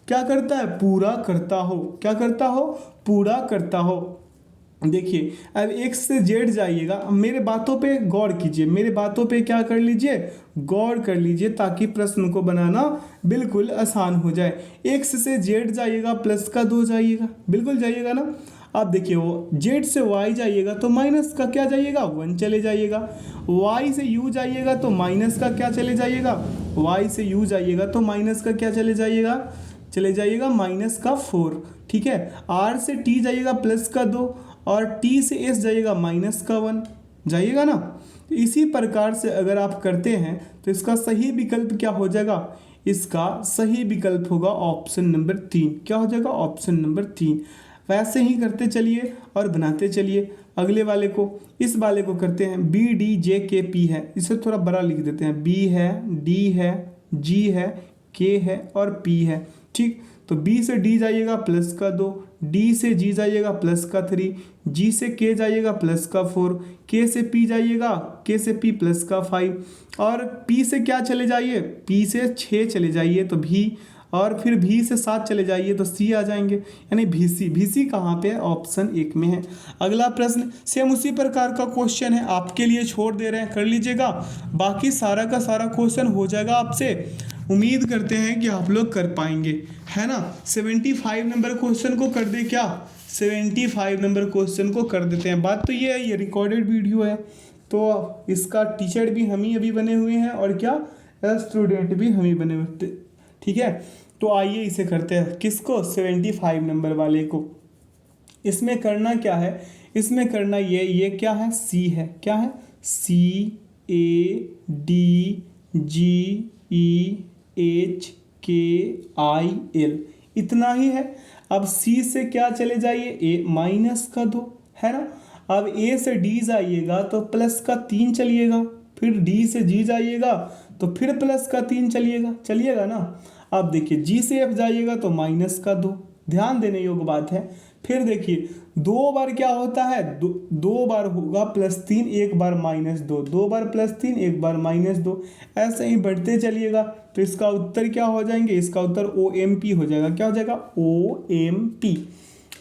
क्या करता है, पूरा करता हो, क्या करता हो, पूरा करता हो। देखिए अब x से z जाइएगा, मेरे बातों पे गौर कीजिए, मेरे बातों पे क्या कर लीजिए, गौर कर लीजिए, ताकि प्रश्न को बनाना बिल्कुल आसान हो जाए। x से z जाइएगा प्लस का 2 जाइएगा, बिल्कुल जाइएगा ना। अब देखिए वो z से y जाइएगा तो माइनस का क्या जाइएगा, 1 चले जाइएगा। y से u जाइएगा तो माइनस का क्या चले जाइएगा, y से u जाइएगा तो माइनस का क्या चले जाइएगा माइनस का 4। ठीक है, r से t जाइएगा प्लस का 2 और t से s जाइएगा माइनस का 1, जाइएगा ना। तो इसी प्रकार से अगर आप करते हैं तो इसका सही विकल्प क्या हो जाएगा, इसका सही विकल्प होगा ऑप्शन नंबर 3। क्या हो जाएगा, ऑप्शन नंबर 3। वैसे ही करते चलिए और बनाते चलिए अगले वाले को। इस वाले को करते हैं बी डी जे के पी है, इसे थोड़ा बड़ा लिख देते हैं। बी है, डी है, जी है, के है और पी है। ठीक, तो बी से डी जाइएगा प्लस का 2, डी से जी जाइएगा प्लस का 3, जी से के जाइएगा प्लस का 4, के से पी जाइएगा, के से पी प्लस का 5 और पी से क्या चले जाइए, पी से 6 चले जाइए तो भी, और फिर भी से 7 चले जाइए तो सी आ जाएंगे, यानी भीसी। भीसी कहाँ पे है, ऑप्शन 1 में है। अगला प्रश्न सेम उसी प्रकार का क्वेश्चन है, आपके लिए छोड़ दे रहे हैं, कर लीजिएगा। बाकी सारा का सारा क्वेश्चन हो जाएगा आपसे, उम्मीद करते हैं कि आप लोग कर पाएंगे, है ना। 75 नंबर क्वेश्चन को कर दे क्या, 75 नंबर क्वेश्चन को कर देते हैं। बात तो ये है, ये रिकॉर्डेड वीडियो है तो इसका टीचर भी हम ही अभी बने हुए हैं और क्या स्टूडेंट भी हम ही बने हुए। ठीक है, तो आइए इसे करते हैं, किसको, 75 नंबर वाले को। इसमें करना क्या है, इसमें करना ये क्या है, सी है, क्या है, सी A D G E H के आई एल, इतना ही है। अब सी से क्या चले जाइए, ए माइनस का 2, है ना। अब ए से डी जाइएगा तो प्लस का 3 चलिएगा, फिर डी से जी जाइएगा तो फिर प्लस का 3 चलिएगा ना। अब देखिए जी से एफ जाइएगा तो माइनस का 2, ध्यान देने योग्य बात है। फिर देखिए 2 बार क्या होता है, 2 बार होगा +3, 1 बार -2, 2 बार +3, 1 बार -2, ऐसे ही बढ़ते चलिएगा। तो इसका उत्तर क्या हो जाएंगे, इसका उत्तर OMP हो जाएगा। क्या हो जाएगा, OMP।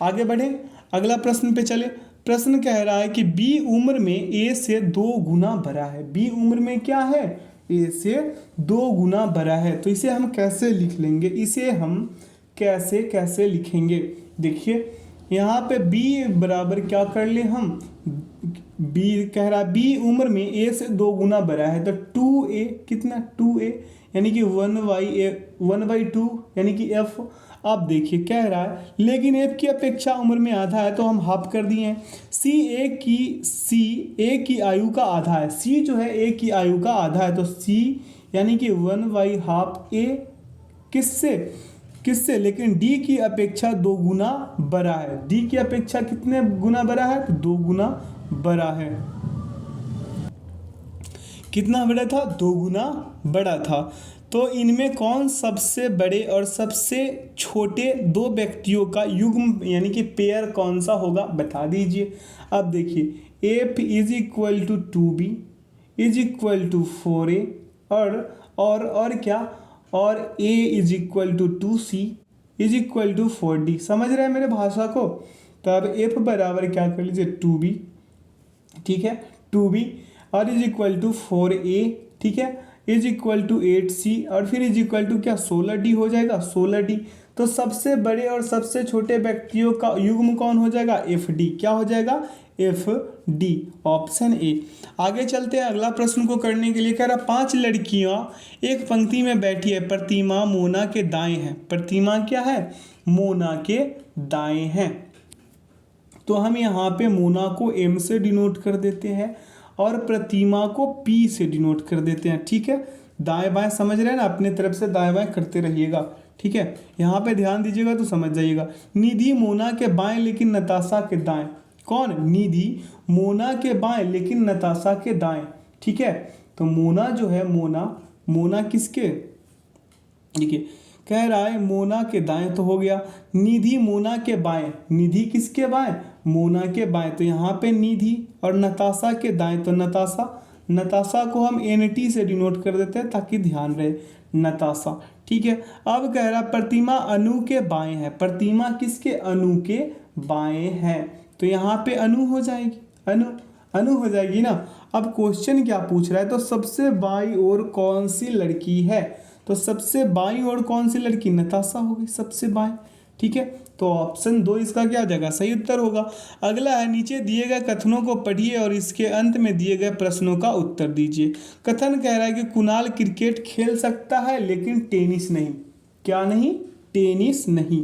आगे बढ़े, अगला प्रश्न पे चले। प्रश्न कह रहा है कि बी उम्र में ए से 2 गुना बड़ा है। बी उम्र में क्या है, ए से 2 गुना बड़ा है। तो इसे हम कैसे लिख लेंगे, इसे हम कैसे लिखेंगे। देखिए यहाँ पे b बराबर क्या कर ले हम, b कह रहा है b उम्र में a से 2 गुना बड़ा है तो 2a, कितना 2a यानी कि 1/2 यानी कि f। अब देखिए कह रहा है लेकिन f की अपेक्षा उम्र में आधा है तो हम हाफ कर दिए हैं। c a की आयु का आधा है, c जो है a की आयु का आधा है तो c यानी कि 1/2 a किससे, लेकिन d की अपेक्षा 2 गुना बड़ा है। d की अपेक्षा कितने गुना बड़ा है, तो 2 गुना बड़ा है। कितना बड़ा था, 2 गुना बड़ा था। तो इनमें कौन सबसे बड़े और सबसे छोटे 2 व्यक्तियों का युग्म यानी कि पेयर कौन सा होगा, बता दीजिए। अब देखिए f = 2b = 4a और क्या, और a = 2c = 4d। समझ रहे हैं मेरे भाषा को। तो अब f बराबर क्या कर लीजिए 2b, ठीक है 2b और = 4a, ठीक है = 8c और फिर क्या 16d हो जाएगा 16d। तो सबसे बड़े और सबसे छोटे व्यक्तियों का युग्म कौन हो जाएगा, fd। क्या हो जाएगा, fd, ऑप्शन ए। आगे चलते हैं, अगला प्रश्न को करने के लिए कह रहा 5 लड़कियां एक पंक्ति में बैठी है, प्रतिमा मोना के दाएं है। प्रतिमा क्या है, मोना के दाएं है। तो हम यहाँ पे मोना को m से डिनोट कर देते हैं और प्रतिमा को p से डिनोट कर देते हैं। ठीक है, दाएं बाएं समझ रहे हैं ना, अपने तरफ से दाएं बाएं करते रहिएगा। ठीक है, यहाँ पे ध्यान दीजिएगा तो समझ जाइएगा। निधि मोना के बाएं लेकिन नताशा के दाएं। कौन, निधि मोना के बाएं लेकिन नताशा के दाएं। ठीक है, तो मोना जो है, मोना किसके, देखिए कह रहा है मोना के दाएं तो हो गया। निधि मोना के बाएं, निधि किसके बाएं, मोना के बाएं। तो यहाँ पे निधि और नताशा के दाएं तो नताशा को हम NT से डिनोट कर देते हैं ताकि ध्यान रहे, नताशा। ठीक है, अब कह रहा प्रतिमा अनु के बाएं है। प्रतिमा किसके, अनु के बाएं है। तो यहाँ पे अनु हो जाएगी, अनु हो जाएगी ना। अब क्वेश्चन क्या पूछ रहा है, तो सबसे बाईं ओर कौन सी लड़की है, तो सबसे बाईं ओर कौन सी लड़की, नताशा हो गई सबसे बाईं, ठीक है। तो ऑप्शन 2 इसका क्या जगह सही उत्तर होगा। अगला है, नीचे दिए गए कथनों को पढ़िए और इसके अंत में दिए गए प्रश्नों का उत्तर दीजिए। कथन कह रहा है कि कुणाल क्रिकेट खेल सकता है लेकिन टेनिस नहीं। क्या नहीं, टेनिस नहीं।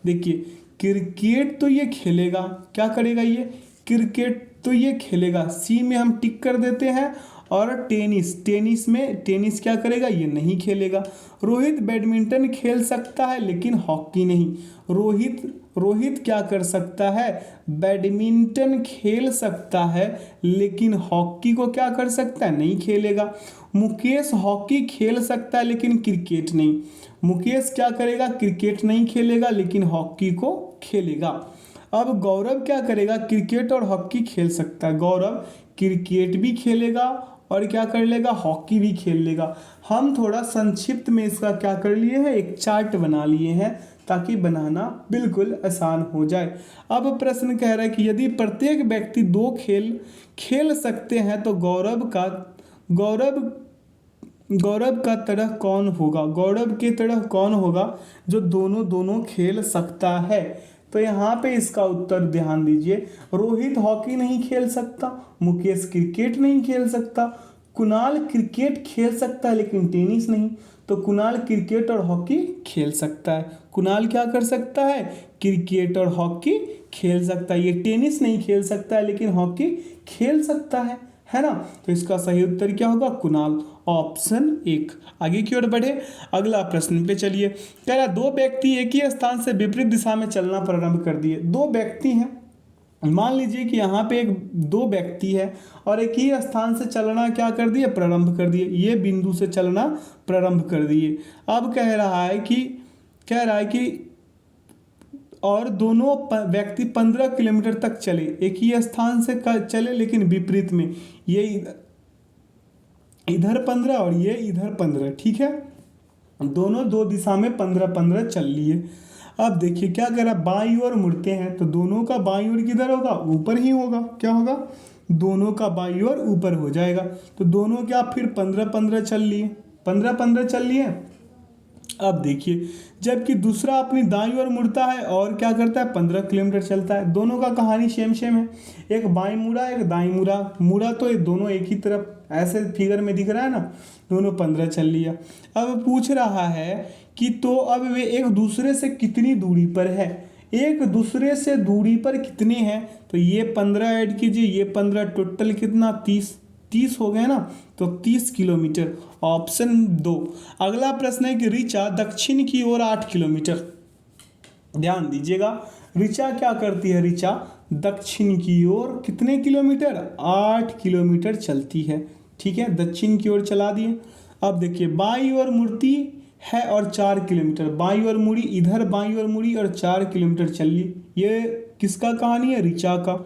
देखिए क्रिकेट तो ये खेलेगा, क्या करेगा ये, क्रिकेट तो ये खेलेगा, सी में हम टिक कर देते हैं। और टेनिस क्या करेगा, ये नहीं खेलेगा। रोहित बैडमिंटन खेल सकता है लेकिन हॉकी नहीं। रोहित क्या कर सकता है, बैडमिंटन खेल सकता है लेकिन हॉकी को क्या कर सकता है, नहीं खेलेगा। मुकेश हॉकी खेल सकता है लेकिन क्रिकेट नहीं। मुकेश क्या करेगा, क्रिकेट नहीं खेलेगा लेकिन हॉकी को खेलेगा। अब गौरव क्या करेगा, क्रिकेट और हॉकी खेल सकता है। गौरव क्रिकेट भी खेलेगा और क्या कर लेगा, हॉकी भी खेल लेगा। हम थोड़ा संक्षिप्त में इसका क्या कर लिए हैं, एक चार्ट बना लिए हैं ताकि बनाना बिल्कुल आसान हो जाए। अब प्रश्न कह रहा है कि यदि प्रत्येक व्यक्ति 2 खेल खेल सकते हैं तो गौरव का तरह कौन होगा, गौरव के तरह कौन होगा जो दोनों खेल सकता है। तो यहाँ पे इसका उत्तर ध्यान दीजिए, रोहित हॉकी नहीं खेल सकता, मुकेश क्रिकेट नहीं खेल सकता, कुणाल क्रिकेट खेल सकता है लेकिन टेनिस नहीं। तो कुणाल क्रिकेट और हॉकी खेल सकता है। कुणाल क्या कर सकता है, क्रिकेट और हॉकी खेल सकता है। ये टेनिस नहीं खेल सकता है लेकिन हॉकी खेल सकता है ना। तो इसका सही उत्तर क्या होगा, कुणाल, ऑप्शन 1। आगे की ओर बढ़े, अगला प्रश्न पे चलिए। कह रहा 2 व्यक्ति एक ही स्थान से विपरीत दिशा में चलना प्रारंभ कर दिए। 2 व्यक्ति हैं, मान लीजिए कि यहाँ पे 2 व्यक्ति है और एक ही स्थान से चलना क्या कर दिए, प्रारंभ कर दिए। ये बिंदु से चलना प्रारंभ कर दिए। अब कह रहा है कि और दोनों व्यक्ति 15 किलोमीटर तक चले, एक ही स्थान से चले लेकिन विपरीत में। ये इधर 15 और ये इधर 15, ठीक है। दोनों 2 दिशा में 15-15 चल लिए। अब देखिए क्या कर रहा, बाईं ओर मुड़ते हैं तो दोनों का बाईं ओर किधर होगा, ऊपर ही होगा। क्या होगा, दोनों का बाईं ओर ऊपर हो जाएगा। तो दोनों क्या फिर 15-15 चल लिए, 15-15 चल लिए। अब देखिए जबकि दूसरा अपनी दाईं ओर मुड़ता है और क्या करता है, 15 किलोमीटर चलता है। दोनों का कहानी सेम है, एक बाईं मुड़ा एक दाईं मुड़ा तो ये दोनों एक ही तरफ, ऐसे फिगर में दिख रहा है ना, दोनों 15 चल लिया। अब पूछ रहा है कि तो अब वे एक दूसरे से कितनी दूरी पर है, एक दूसरे से दूरी पर कितने हैं। तो ये 15 ऐड कीजिए, ये 15, टोटल कितना, 30 हो गए ना, तो 30 किलोमीटर, ऑप्शन 2। अगला प्रश्न है कि ऋचा दक्षिण की ओर 8 किलोमीटर, ध्यान दीजिएगा, ऋचा क्या करती है, ऋचा दक्षिण की ओर कितने किलोमीटर, 8 किलोमीटर चलती है, ठीक है, दक्षिण की ओर चला दिए। अब देखिए बाईं ओर मुड़ती है और 4 किलोमीटर, बाईं ओर मुड़ी, इधर बाईं ओर मुड़ी और 4 किलोमीटर चल ली। ये किसका कहानी है, ऋचा का।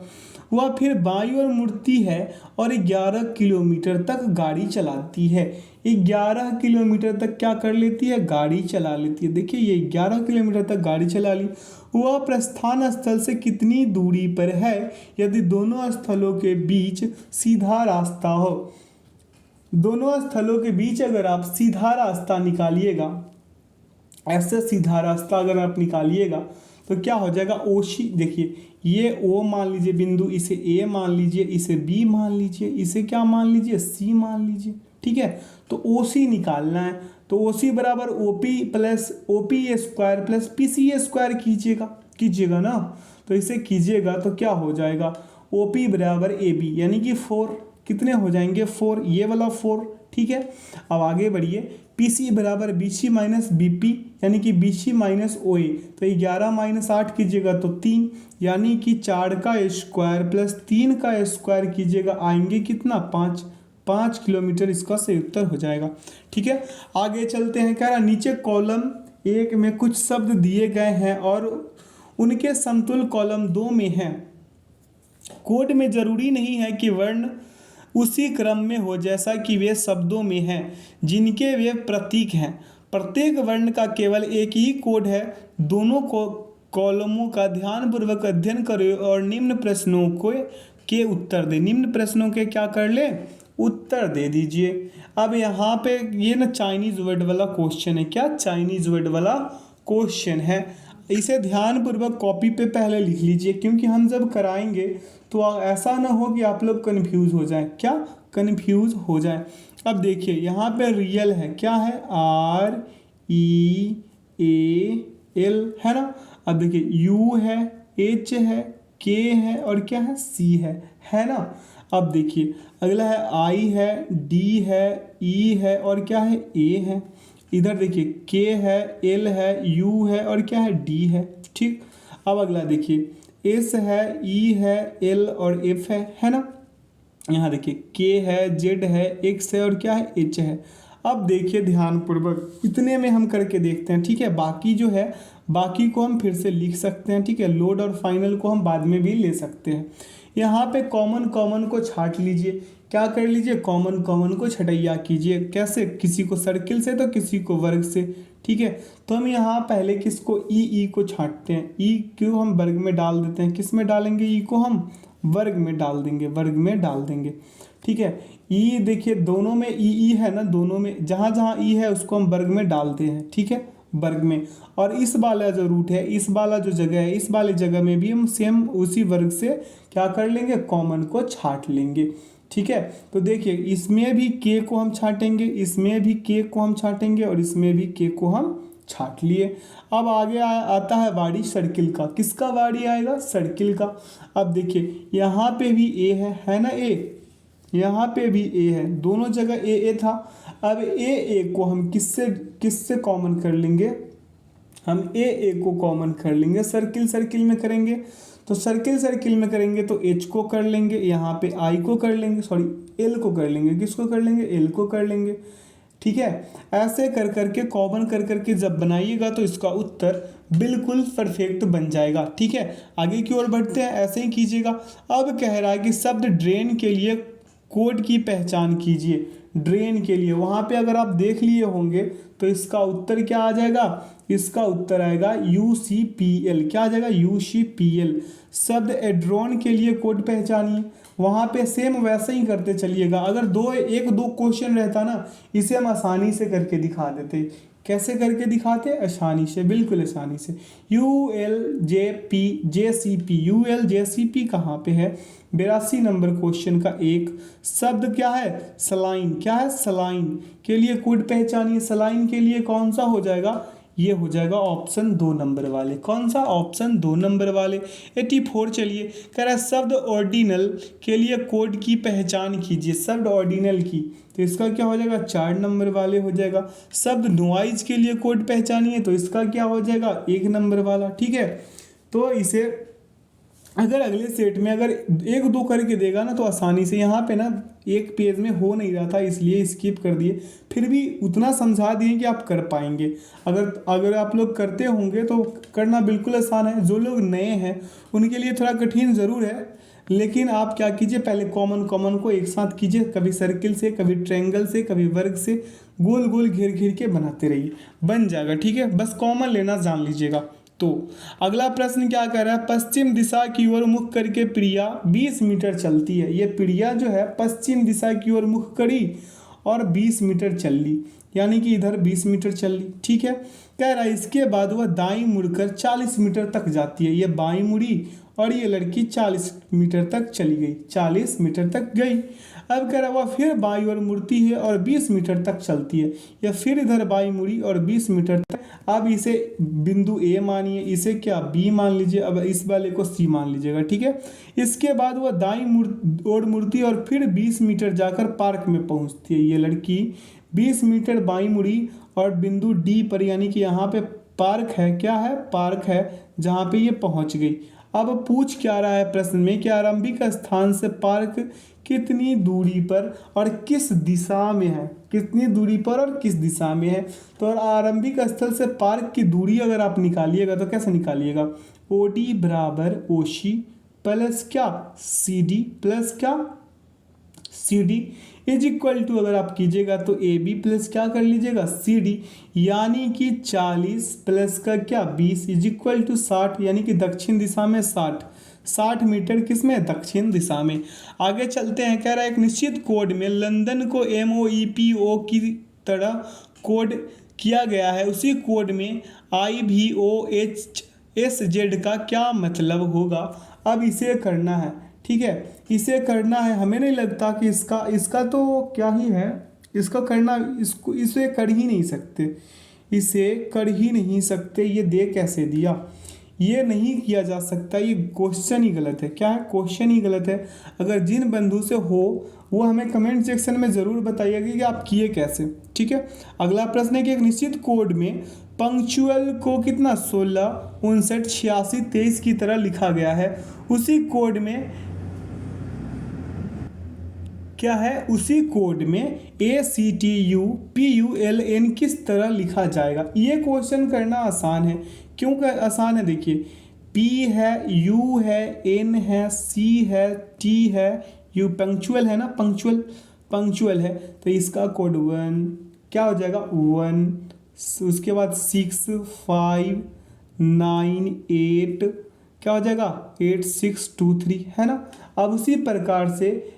वह फिर बाईं ओर मुड़ती है और 11 किलोमीटर तक गाड़ी चलाती है। 11 किलोमीटर तक क्या कर लेती है, गाड़ी चला लेती है। देखिए ये 11 किलोमीटर तक गाड़ी चला ली। वह प्रस्थान स्थल से कितनी दूरी पर है यदि दोनों स्थलों के बीच सीधा रास्ता हो। दोनों स्थलों के बीच अगर आप सीधा रास्ता निकालिएगा, ऐसे सीधा रास्ता अगर आप निकालिएगा तो क्या हो जाएगा, ओशी, देखिए ये ओ मान लीजिए बिंदु, इसे ए मान लीजिए, इसे बी मान लीजिए, इसे क्या मान लीजिए, सी मान लीजिए, ठीक है। तो ओसी निकालना है, तो ओसी बराबर OP plus OP square plus PC square कीजिएगा ना। तो इसे कीजिएगा तो क्या हो जाएगा, ओपी बराबर ए बी, यानी कि 4, कितने हो जाएंगे, 4, ये वाला 4, ठीक है। अब आगे बढ़िए, पी सी बराबर B C minus B P, यानी कि बी सी माइनस ओ ए। तो 11 माइनस 8 कीजिएगा तो 3, यानी कि 4 का स्क्वायर प्लस 3 का स्क्वायर कीजिएगा, आएंगे कितना, 5 किलोमीटर इसका सही उत्तर हो जाएगा, ठीक है। आगे चलते हैं, कह रहा नीचे कॉलम 1 में कुछ शब्द दिए गए हैं और उनके समतुल्य कॉलम 2 में हैं। कोड में जरूरी नहीं है कि वर्ण उसी क्रम में हो जैसा कि वे शब्दों में हैं जिनके वे प्रतीक हैं। प्रत्येक वर्ण का केवल एक ही कोड है, दोनों को कॉलमों का ध्यानपूर्वक अध्ययन करें और निम्न प्रश्नों के उत्तर दे। निम्न प्रश्नों के क्या कर ले, उत्तर दे दीजिए। अब यहाँ पे ये ना चाइनीज वर्ड वाला क्वेश्चन है। क्या चाइनीज वर्ड वाला क्वेश्चन है, इसे ध्यानपूर्वक कॉपी पे पहले लिख लीजिए, क्योंकि हम जब कराएंगे तो ऐसा ना हो कि आप लोग कन्फ्यूज़ हो जाएं। क्या कन्फ्यूज़ हो जाए। अब देखिए यहाँ पे रियल है, क्या है, REAL है ना। अब देखिए U है, H है, K है और क्या है, C है ना। अब देखिए अगला है I है, D है, E है और क्या है, A है। इधर देखिए K है, L है, U है और क्या है, D है। ठीक, अब अगला देखिए S है, E है, L और F है ना। यहाँ देखिए K है, Z है, X है और क्या है, H है। अब देखिए ध्यानपूर्वक इतने में हम करके देखते हैं, ठीक है। बाकी जो है, बाकी को हम फिर से लिख सकते हैं, ठीक है। लोड और फाइनल को हम बाद में भी ले सकते हैं। यहाँ पे कॉमन को छाट लीजिए। क्या कर लीजिए, कॉमन को छटैया कीजिए। कैसे, किसी को सर्किल से तो किसी को वर्ग से, ठीक है। तो हम यहाँ पहले किसको, ई को छाटते हैं। ई क्यों हम वर्ग में डाल देते हैं, किस में डालेंगे, ई को हम वर्ग में डाल देंगे, वर्ग में डाल देंगे, ठीक है। ई देखिए दोनों में ई है ना, दोनों में जहाँ जहाँ ई है उसको हम वर्ग में डालते हैं, ठीक है, वर्ग में। और इस वाला जो रूट है, इस वाला जो जगह है, इस वाले जगह में भी हम सेम उसी वर्ग से क्या कर लेंगे, कॉमन को छाट लेंगे, ठीक है। तो देखिए इसमें भी के को हम छाटेंगे, इसमें भी के को हम छाटेंगे और इसमें भी के को हम छाट लिए। अब आगे आता है वाड़ी सर्किल का। किसका वाड़ी आएगा, सर्किल का। अब देखिए यहाँ पे भी ए है ना, ए यहाँ पे भी ए है, दोनों जगह ए था। अब ए को हम किससे कॉमन कर लेंगे, हम ए को कॉमन कर लेंगे, सर्किल में करेंगे। तो सर्किल में करेंगे तो एच को कर लेंगे, यहाँ पे आई को कर लेंगे, सॉरी एल को कर लेंगे। किसको कर लेंगे, एल को कर लेंगे, ठीक है। ऐसे कर करके कॉमन कर करके जब बनाइएगा तो इसका उत्तर बिल्कुल परफेक्ट बन जाएगा, ठीक है। आगे की ओर बढ़ते हैं, ऐसे ही कीजिएगा। अब कह रहा है कि शब्द ड्रेन के लिए कोड की पहचान कीजिए। ड्रेन के लिए वहाँ पे अगर आप देख लिए होंगे तो इसका उत्तर क्या आ जाएगा, इसका उत्तर आएगा UCPL। क्या आ जाएगा, UCPL। शब्द एड्रॉन के लिए कोड पहचानिए। वहाँ पे सेम वैसे ही करते चलिएगा। अगर एक दो क्वेश्चन रहता ना, इसे हम आसानी से करके दिखा देते। कैसे करके दिखाते, आसानी से, बिल्कुल आसानी से। ULJCP कहाँ पे है, 82 नंबर क्वेश्चन का एक शब्द क्या है, सलाइन। क्या है, सलाइन के लिए कोड पहचानिए। सलाइन के लिए कौन सा हो जाएगा, ये हो जाएगा ऑप्शन 2 नंबर वाले। कौन सा, ऑप्शन 2 नंबर वाले। 84 चलिए, कह रहा है शब्द ऑर्डिनल के लिए कोड की पहचान कीजिए। शब्द ऑर्डिनल की, तो इसका क्या हो जाएगा, 4 नंबर वाले हो जाएगा। शब्द नॉइज के लिए कोड पहचानिए, तो इसका क्या हो जाएगा, 1 नंबर वाला, ठीक है। तो इसे अगर अगले सेट में अगर 1-2 करके देगा ना तो आसानी से, यहाँ पे ना एक पेज में हो नहीं रहा था इसलिए स्किप कर दिए, फिर भी उतना समझा दिए कि आप कर पाएंगे। अगर आप लोग करते होंगे तो करना बिल्कुल आसान है। जो लोग नए हैं उनके लिए थोड़ा कठिन ज़रूर है, लेकिन आप क्या कीजिए, पहले कॉमन को एक साथ कीजिए। कभी सर्किल से, कभी ट्रायंगल से, कभी वर्ग से, गोल गोल घेर के बनाते रहिए, बन जाएगा, ठीक है। बस कॉमन लेना जान लीजिएगा। तो अगला प्रश्न क्या कह रहा है, पश्चिम दिशा की ओर मुख करके प्रिया 20 मीटर चलती है। ये प्रिया जो है पश्चिम दिशा की ओर मुख करी और 20 मीटर चल ली, यानी कि इधर 20 मीटर चल ली, ठीक है। कह रहा है इसके बाद वह दाईं मुड़कर 40 मीटर तक जाती है। ये बाईं मुड़ी और ये लड़की 40 मीटर तक चली गई, 40 मीटर तक गई। अब कह रहा वह फिर बाईं ओर मुड़ती है और 20 मीटर तक चलती है। या फिर इधर बाईं मुड़ी और 20 मीटर तक। अब इसे बिंदु ए मानिए, इसे क्या बी मान लीजिए, अब इस वाले को सी मान लीजिएगा, ठीक है। इसके बाद वह दाईं ओर मुड़ती है और फिर 20 मीटर जाकर पार्क में पहुंचती है। ये लड़की 20 मीटर बाईं मुड़ी और बिंदु डी पर, यानी कि यहाँ पे पार्क है, क्या है, पार्क है, जहाँ पे ये पहुँच गई। अब पूछ क्या रहा है प्रश्न में कि आरंभिक स्थान से पार्क कितनी दूरी पर और किस दिशा में है, कितनी दूरी पर और किस दिशा में है। तो आरंभिक स्थल से पार्क की दूरी अगर आप निकालिएगा तो कैसे निकालिएगा, OD बराबर OC प्लस क्या, CD प्लस क्या, C D is equal to, अगर आप कीजिएगा तो ए बी प्लस क्या कर लीजिएगा सी डी, यानी कि 40 प्लस का क्या 20 इज इक्वल टू 60, यानी कि दक्षिण दिशा में 60 मीटर किसमें दक्षिण दिशा में। आगे चलते हैं, कह रहा है एक निश्चित कोड में लंदन को MOEPO की तरह कोड किया गया है, उसी कोड में IVOHSZ का क्या मतलब होगा। अब इसे करना है, ठीक है, इसे करना है। हमें नहीं लगता कि इसका तो क्या ही है, इसका करना, इसको इसे कर ही नहीं सकते, इसे कर ही नहीं सकते। ये दे कैसे दिया, ये नहीं किया जा सकता, ये क्वेश्चन ही गलत है। क्या है, क्वेश्चन ही गलत है। अगर जिन बंधु से हो वो हमें कमेंट सेक्शन में ज़रूर बताइएगा कि आप किए कैसे, ठीक है। अगला प्रश्न है कि एक निश्चित कोड में पंक्चुअल को कितना 16, 59, 86, 23 की तरह लिखा गया है, उसी कोड में क्या है, उसी कोड में ACTUPULN किस तरह लिखा जाएगा। ये क्वेश्चन करना आसान है। क्यों आसान है, देखिए P है, U है, N है, C है, T है, U पंक्चुअल है ना, पंक्चुअल है, तो इसका कोड 1 क्या हो जाएगा 1, उसके बाद 6, 5, 9, 8 क्या हो जाएगा 8, 6, 2, 3 है ना। अब उसी प्रकार से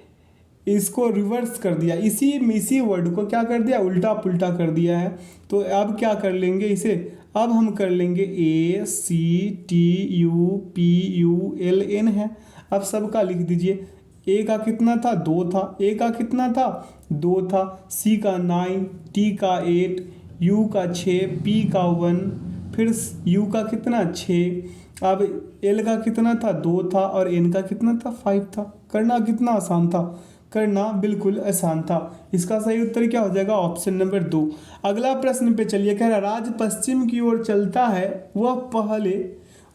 इसको रिवर्स कर दिया, इसी वर्ड को क्या कर दिया, उल्टा पुल्टा कर दिया है। तो अब क्या कर लेंगे इसे, अब हम कर लेंगे ACTUPULN है। अब सबका लिख दीजिए, ए का कितना था 2 था, ए का कितना था 2 था, सी का 9, टी का 8, यू का 6, पी का 1, फिर यू का कितना 6, अब एल का कितना था 2 था और एन का कितना था 5 था। करना कितना आसान था, करना बिल्कुल आसान था। इसका सही उत्तर क्या हो जाएगा, ऑप्शन नंबर 2। अगला प्रश्न पे चलिए, कह रहा राज पश्चिम की ओर चलता है,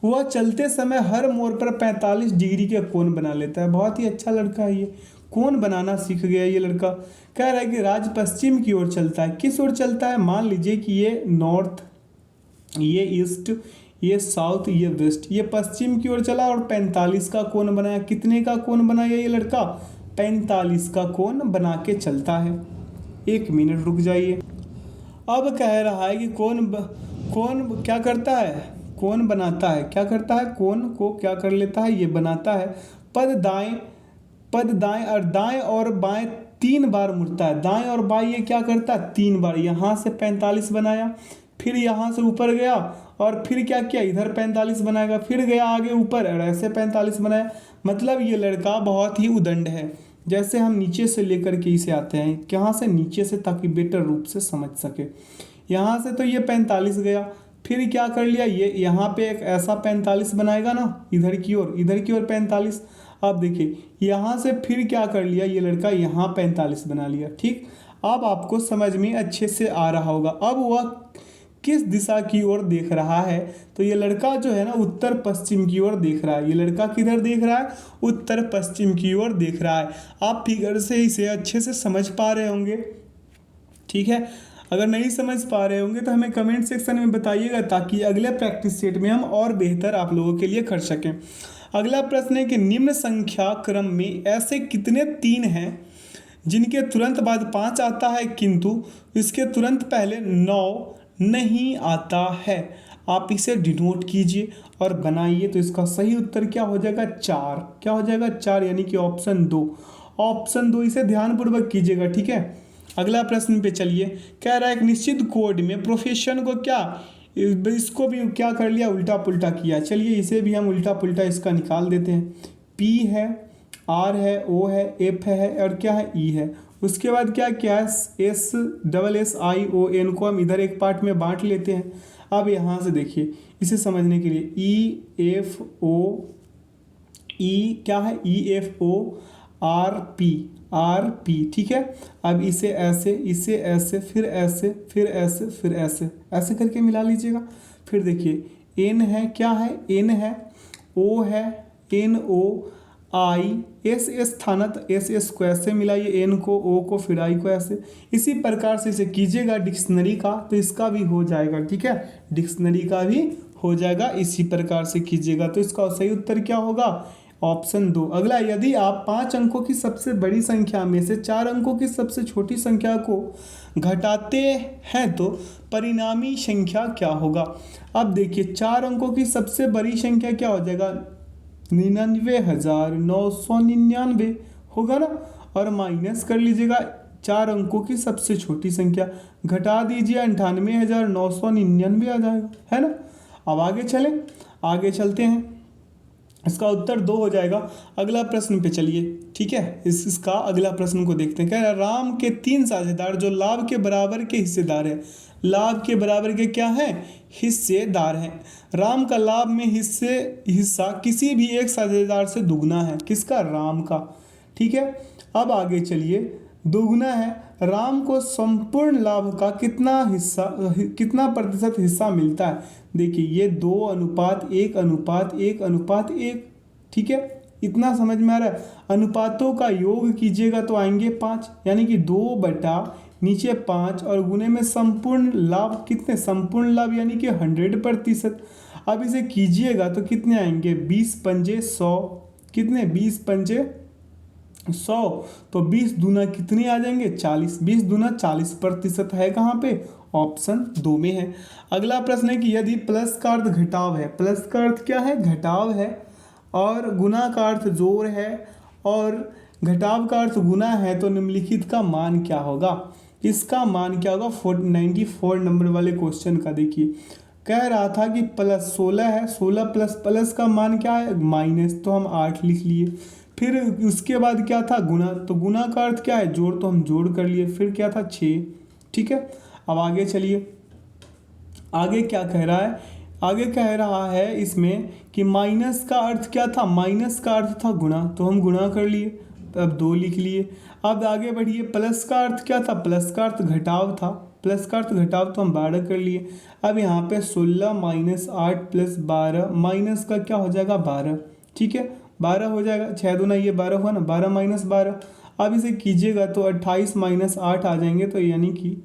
वह चलते समय हर मोड़ पर 45 डिग्री के कोण बना लेता है। बहुत ही अच्छा लड़का है, ये कोण बनाना सीख गया ये लड़का। कह रहा है कि राज पश्चिम की ओर चलता है, किस ओर चलता है, मान लीजिए कि ये नॉर्थ, ये ईस्ट, ये साउथ, ये वेस्ट, ये पश्चिम की ओर चला और 45 का कोण बनाया। कितने का कोण बनाया ये लड़का, 45 का कोण बना के चलता है। 1 मिनट रुक जाइए। अब कह रहा है कि कौन क्या करता है, कौन बनाता है, क्या करता है, कौन को क्या कर लेता है, ये बनाता है। पद दाएं और दाएं और बाएं 3 बार मुड़ता है, दाएं और बाएं ये क्या करता है 3 बार। यहाँ से 45 बनाया, फिर यहाँ से ऊपर गया और फिर क्या किया, इधर 45 बनाएगा, फिर गया आगे ऊपर और ऐसे 45 बनाया। मतलब ये लड़का बहुत ही उदंड है। जैसे हम नीचे से लेकर के इसे आते हैं, कहाँ से, नीचे से, ताकि बेटर रूप से समझ सके। यहाँ से तो ये 45 गया, फिर क्या कर लिया, ये यहाँ पे एक ऐसा 45 बनाएगा ना, इधर की ओर 45। अब देखिए यहाँ से फिर क्या कर लिया ये लड़का, यहाँ 45 बना लिया। ठीक, अब आपको समझ में अच्छे से आ रहा होगा। अब वह किस दिशा की ओर देख रहा है, तो ये लड़का जो है ना उत्तर पश्चिम की ओर देख रहा है। ये लड़का किधर देख रहा है, उत्तर पश्चिम की ओर देख रहा है। आप फिगर से इसे अच्छे से समझ पा रहे होंगे, ठीक है। अगर नहीं समझ पा रहे होंगे तो हमें कमेंट सेक्शन में बताइएगा, ताकि अगले प्रैक्टिस सेट में हम और बेहतर आप लोगों के लिए कर सकें। अगला प्रश्न है कि निम्न संख्या क्रम में ऐसे कितने 3 हैं जिनके तुरंत बाद 5 आता है किंतु इसके तुरंत पहले 9 नहीं आता है। आप इसे डिनोट कीजिए और बनाइए। तो इसका सही उत्तर क्या हो जाएगा, 4। क्या हो जाएगा 4, यानी कि ऑप्शन 2। ऑप्शन 2 इसे ध्यानपूर्वक कीजिएगा, ठीक है। अगला प्रश्न पे चलिए, कह रहा है एक निश्चित कोड में प्रोफेशन को क्या, इसको भी क्या कर लिया, उल्टा पुल्टा किया। चलिए इसे भी हम उल्टा पुल्टा इसका निकाल देते हैं। P है, R है, O है, F है और क्या है, E है। उसके बाद क्या SSSION को हम इधर एक पार्ट में बांट लेते हैं। अब यहाँ से देखिए इसे समझने के लिए क्या है, EFORP, ठीक है। अब इसे ऐसे फिर ऐसे करके मिला लीजिएगा। फिर देखिए N है, क्या है, N है, O है, NOI था ना, तो SS को ऐसे मिलाइए, N को, O को, फिर I को ऐसे। इसी प्रकार से इसे कीजिएगा डिक्शनरी का, तो इसका भी हो जाएगा, ठीक है। डिक्शनरी का भी हो जाएगा, इसी प्रकार से कीजिएगा। तो इसका सही उत्तर क्या होगा, ऑप्शन 2। अगला, यदि आप 5 अंकों की सबसे बड़ी संख्या में से 4 अंकों की सबसे छोटी संख्या को घटाते हैं तो परिणामी संख्या क्या होगा। अब देखिए 4 अंकों की सबसे बड़ी संख्या क्या हो जाएगा, 99,999 होगा ना, और माइनस कर लीजिएगा 4 अंकों की सबसे छोटी संख्या, घटा दीजिए 98,999 आ जाएगा, है ना। अब आगे चलते हैं, इसका उत्तर 2 हो जाएगा। अगला प्रश्न पे चलिए, ठीक है, इसका अगला प्रश्न को देखते हैं। कह रहा है राम के 3 साझेदार जो लाभ के बराबर के हिस्सेदार है, लाभ के बराबर के क्या है, हिस्सेदार हैं। राम का लाभ में हिस्सा किसी भी एक साझेदार से दुगना है, किसका, राम का, ठीक है। अब आगे चलिए, दुगना है, राम को संपूर्ण लाभ का कितना प्रतिशत हिस्सा मिलता है। देखिए ये 2:1:1:1:1, ठीक है, इतना समझ में आ रहा है। अनुपातों का योग कीजिएगा तो आएंगे 5, यानी कि 2/5 और गुने में संपूर्ण लाभ, कितने, संपूर्ण लाभ यानी कि 100%। अब इसे कीजिएगा तो कितने आएंगे, 20×5 कितने, 20×100, तो 20 दूना कितने आ जाएंगे, 40, 20 दूना 40% है, कहाँ पे, ऑप्शन 2 में है। अगला प्रश्न है कि यदि प्लस का अर्थ घटाव है, प्लस का अर्थ क्या है, घटाव है, और गुना का अर्थ जोड़ है, और घटाव का अर्थ गुना है, तो निम्नलिखित का मान क्या होगा। इसका मान क्या होगा, 94 नंबर वाले क्वेश्चन का देखिए, कह रहा था कि प्लस 16 है, 16 प्लस प्लस का मान क्या है, माइनस, तो हम 8 लिख लिए। फिर उसके बाद क्या था, गुना, तो गुना का अर्थ क्या है, जोड़, तो हम जोड़ कर लिए। फिर क्या था, 6, ठीक है। अब आगे चलिए, आगे क्या कह रहा है, आगे कह रहा है इसमें कि माइनस का अर्थ क्या था, माइनस का अर्थ था गुणा, तो हम गुणा कर लिए, अब 2 लिख लिए। अब आगे बढ़िए, प्लस का अर्थ क्या था, प्लस का अर्थ घटाव था, प्लस का अर्थ घटाव, तो हम 12 कर लिए। अब यहाँ पे 16 - 8 + 12, माइनस का क्या हो जाएगा, 12, ठीक है, 12 हो जाएगा, 6 दूना ये 12 हुआ ना, 12 - 12। अब इसे कीजिएगा तो 28 - 8 आ जाएंगे, तो यानी कि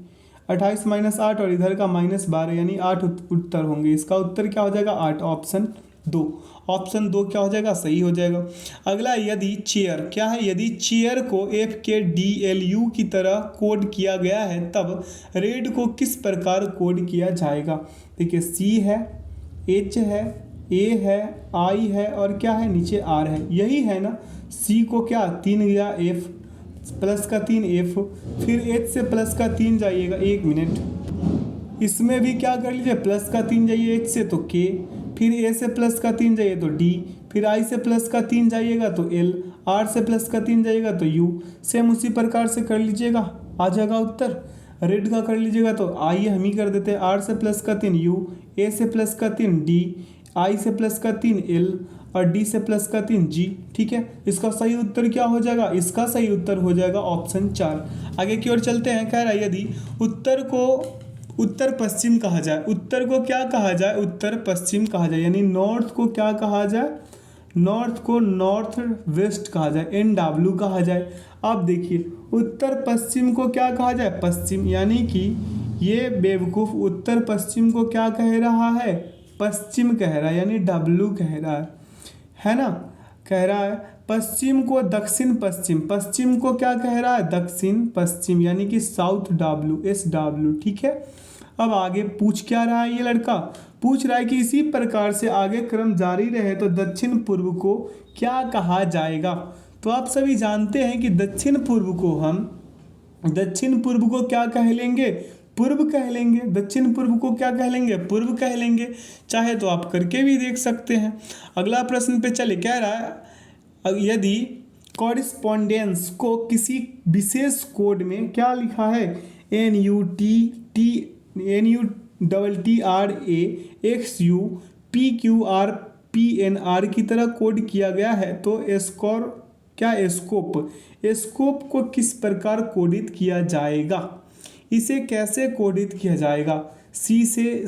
28 - 8 और इधर का -12 यानी 8 उत्तर होंगे। इसका उत्तर क्या हो जाएगा, 8, ऑप्शन 2। ऑप्शन 2 क्या हो जाएगा, सही हो जाएगा। अगला, यदि चेयर क्या है, यदि चेयर को FKDLU की तरह कोड किया गया है तब रेड को किस प्रकार कोड किया जाएगा। देखिए C है, H है, A है, I है, और क्या है, नीचे R है, यही है ना। C को क्या 3 गया F, प्लस का 3 F, फिर H से प्लस का 3 जाइएगा, 1 मिनट, इसमें भी क्या कर लीजिए, प्लस का 3 जाइए H से तो K, फिर A से प्लस का 3 जाइए तो D, फिर I से प्लस का 3 जाइएगा तो L, R से प्लस का 3 जाइएगा तो U। सेम उसी प्रकार से कर लीजिएगा, आ जाएगा उत्तर। रेड का कर लीजिएगा तो आइए हम ही कर देते हैं, R से प्लस का 3 U, A से प्लस का 3 D, I से प्लस का 3 L और D से प्लस का 3 G, ठीक है। इसका सही उत्तर क्या हो जाएगा, इसका सही उत्तर हो जाएगा ऑप्शन 4। आगे की ओर चलते हैं, कह रहा है यदि उत्तर को उत्तर पश्चिम कहा जाए, उत्तर को क्या कहा जाए, उत्तर पश्चिम कहा जाए, यानी नॉर्थ को क्या कहा जाए, नॉर्थ को नॉर्थ वेस्ट कहा जाए, NW कहा जाए। अब देखिए उत्तर पश्चिम को क्या कहा जाए, पश्चिम, यानी कि ये बेवकूफ़ उत्तर पश्चिम को क्या कह रहा है, पश्चिम कह रहा है, यानी W कह रहा है ना, कह रहा है पश्चिम को दक्षिण पश्चिम, पश्चिम को क्या कह रहा है, दक्षिण पश्चिम, यानी कि साउथ W, SW, ठीक है। अब आगे पूछ क्या रहा है, ये लड़का पूछ रहा है कि इसी प्रकार से आगे क्रम जारी रहे तो दक्षिण पूर्व को क्या कहा जाएगा। तो आप सभी जानते हैं कि दक्षिण पूर्व को हम दक्षिण पूर्व को क्या कह लेंगे, पूर्व कह लेंगे। दक्षिण पूर्व को क्या कह लेंगे, पूर्व कह लेंगे। चाहे तो आप करके भी देख सकते हैं। अगला प्रश्न पे चले, कह रहा है यदि कॉरिस्पोंडेंस को किसी विशेष कोड में क्या लिखा है, NUTTRAXUPQRPNR की तरह कोड किया गया है तो स्कोप को किस प्रकार कोडित किया जाएगा, इसे कैसे कोडित किया जाएगा। C से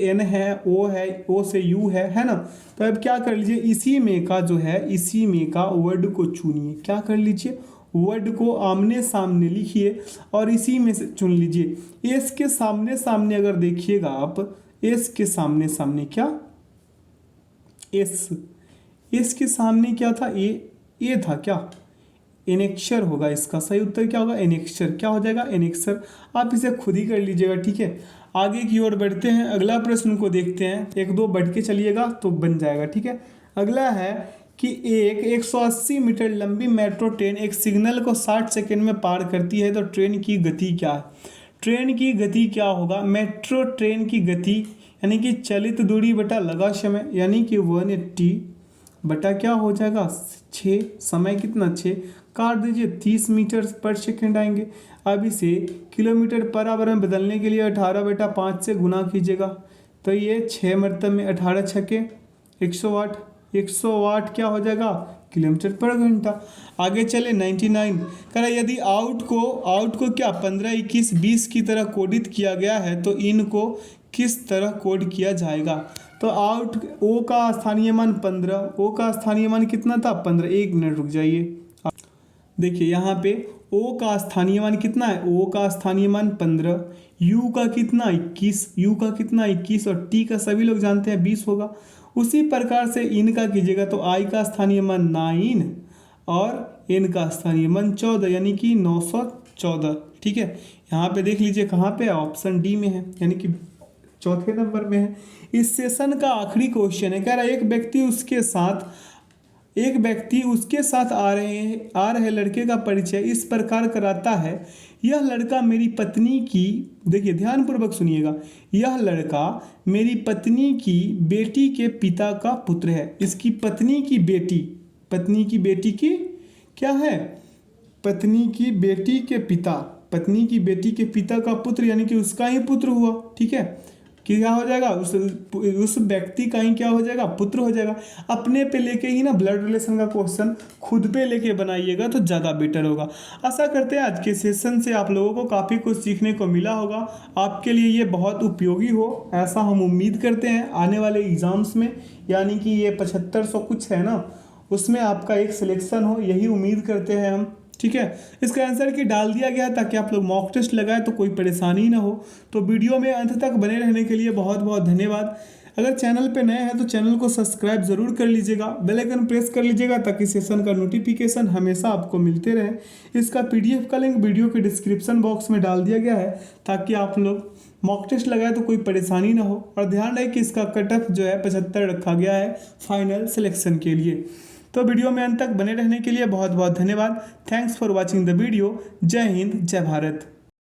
N है, O है, O से U है ना। तो अब क्या कर लीजिए, इसी में का जो है, इसी में का वर्ड को चुनिए, क्या कर लीजिए, वर्ड को आमने सामने लिखिए और इसी में से चुन लीजिए। एस के सामने सामने अगर देखिएगा आप, एस के सामने सामने क्या, इसके सामने क्या था, ए था क्या, एनेक्सर होगा इसका सही उत्तर। क्या होगा, एनेक्सर। क्या हो जाएगा, एनेक्सर। आप इसे खुद ही कर लीजिएगा, ठीक है। आगे की ओर बढ़ते हैं, अगला प्रश्न को देखते हैं। एक दो बढ़ के चलिएगा तो बन जाएगा, ठीक है। अगला है कि एक 180 मीटर लंबी मेट्रो ट्रेन एक सिग्नल को 60 सेकंड में पार करती है, तो ट्रेन की गति क्या है। ट्रेन की गति क्या होगा, मेट्रो ट्रेन की गति यानी कि चलित दूरी बटा लगा समय, यानी कि 180 बटा क्या हो जाएगा 6, समय कितना 6, काट दीजिए 30 मीटर पर सेकंड आएंगे। अब इसे किलोमीटर पर आवर में बदलने के लिए 18 बटा 5 से गुना कीजिएगा, तो ये 6 मरतब में 18 छक्के 108, 108 क्या हो जाएगा किलोमीटर पर घंटा। आगे चले 99 कह रहा यदि आउट को क्या 15, 21, 20 की तरह कोडित किया गया है तो इन को किस तरह कोड किया जाएगा। तो आउट ओ का स्थानीय मान 15, ओ का स्थानीय मान कितना था 15। एक मिनट रुक जाइए, देखिए यहाँ पे ओ का स्थानीय मान कितना है, ओ का स्थानीय मान 15, यू का कितना 21, यू का कितना 21 और टी का सभी लोग जानते हैं 20 होगा। उसी प्रकार से इन का कीजिएगा तो आई का स्थानीय मान 9 और एन का स्थानीय मान 14 यानी कि 914, ठीक है। यहाँ पे देख लीजिए कहाँ पे ऑप्शन डी में है, यानी कि चौथे नंबर में है। इस सेशन का आखिरी क्वेश्चन है, कह रहा है एक व्यक्ति उसके साथ आ रहे लड़के का परिचय इस प्रकार कराता है, यह लड़का मेरी पत्नी की, देखिए ध्यानपूर्वक सुनिएगा, यह लड़का मेरी पत्नी की बेटी के पिता का पुत्र है। इसकी पत्नी की बेटी की क्या है, पत्नी की बेटी के पिता का पुत्र, यानी कि उसका ही पुत्र हुआ, ठीक है। कि क्या हो जाएगा, उस व्यक्ति का ही क्या हो जाएगा पुत्र हो जाएगा। अपने पे लेके ही ना ब्लड रिलेशन का क्वेश्चन खुद पे लेके बनाइएगा तो ज़्यादा बेटर होगा। आशा करते हैं आज के सेशन से आप लोगों को काफ़ी कुछ सीखने को मिला होगा, आपके लिए ये बहुत उपयोगी हो ऐसा हम उम्मीद करते हैं। आने वाले एग्ज़ाम्स में यानी कि ये 7500 कुछ है ना, उसमें आपका एक सिलेक्शन हो, यही उम्मीद करते हैं हम, ठीक है। इसका आंसर की डाल दिया गया ताकि आप लोग मॉक टेस्ट लगाए तो कोई परेशानी ना हो। तो वीडियो में अंत तक बने रहने के लिए बहुत बहुत धन्यवाद। अगर चैनल पे नए हैं तो चैनल को सब्सक्राइब ज़रूर कर लीजिएगा, बेल आइकन प्रेस कर लीजिएगा ताकि सेशन का नोटिफिकेशन हमेशा आपको मिलते रहे। इसका PDF का लिंक वीडियो के डिस्क्रिप्शन बॉक्स में डाल दिया गया है ताकि आप लोग मॉक टेस्ट लगाए तो कोई परेशानी ना हो। और ध्यान रहे कि इसका कट ऑफ जो है 75 रखा गया है फाइनल सिलेक्शन के लिए। तो वीडियो में अंत तक बने रहने के लिए बहुत बहुत धन्यवाद। Thanks for watching the video. जय हिंद, जय भारत।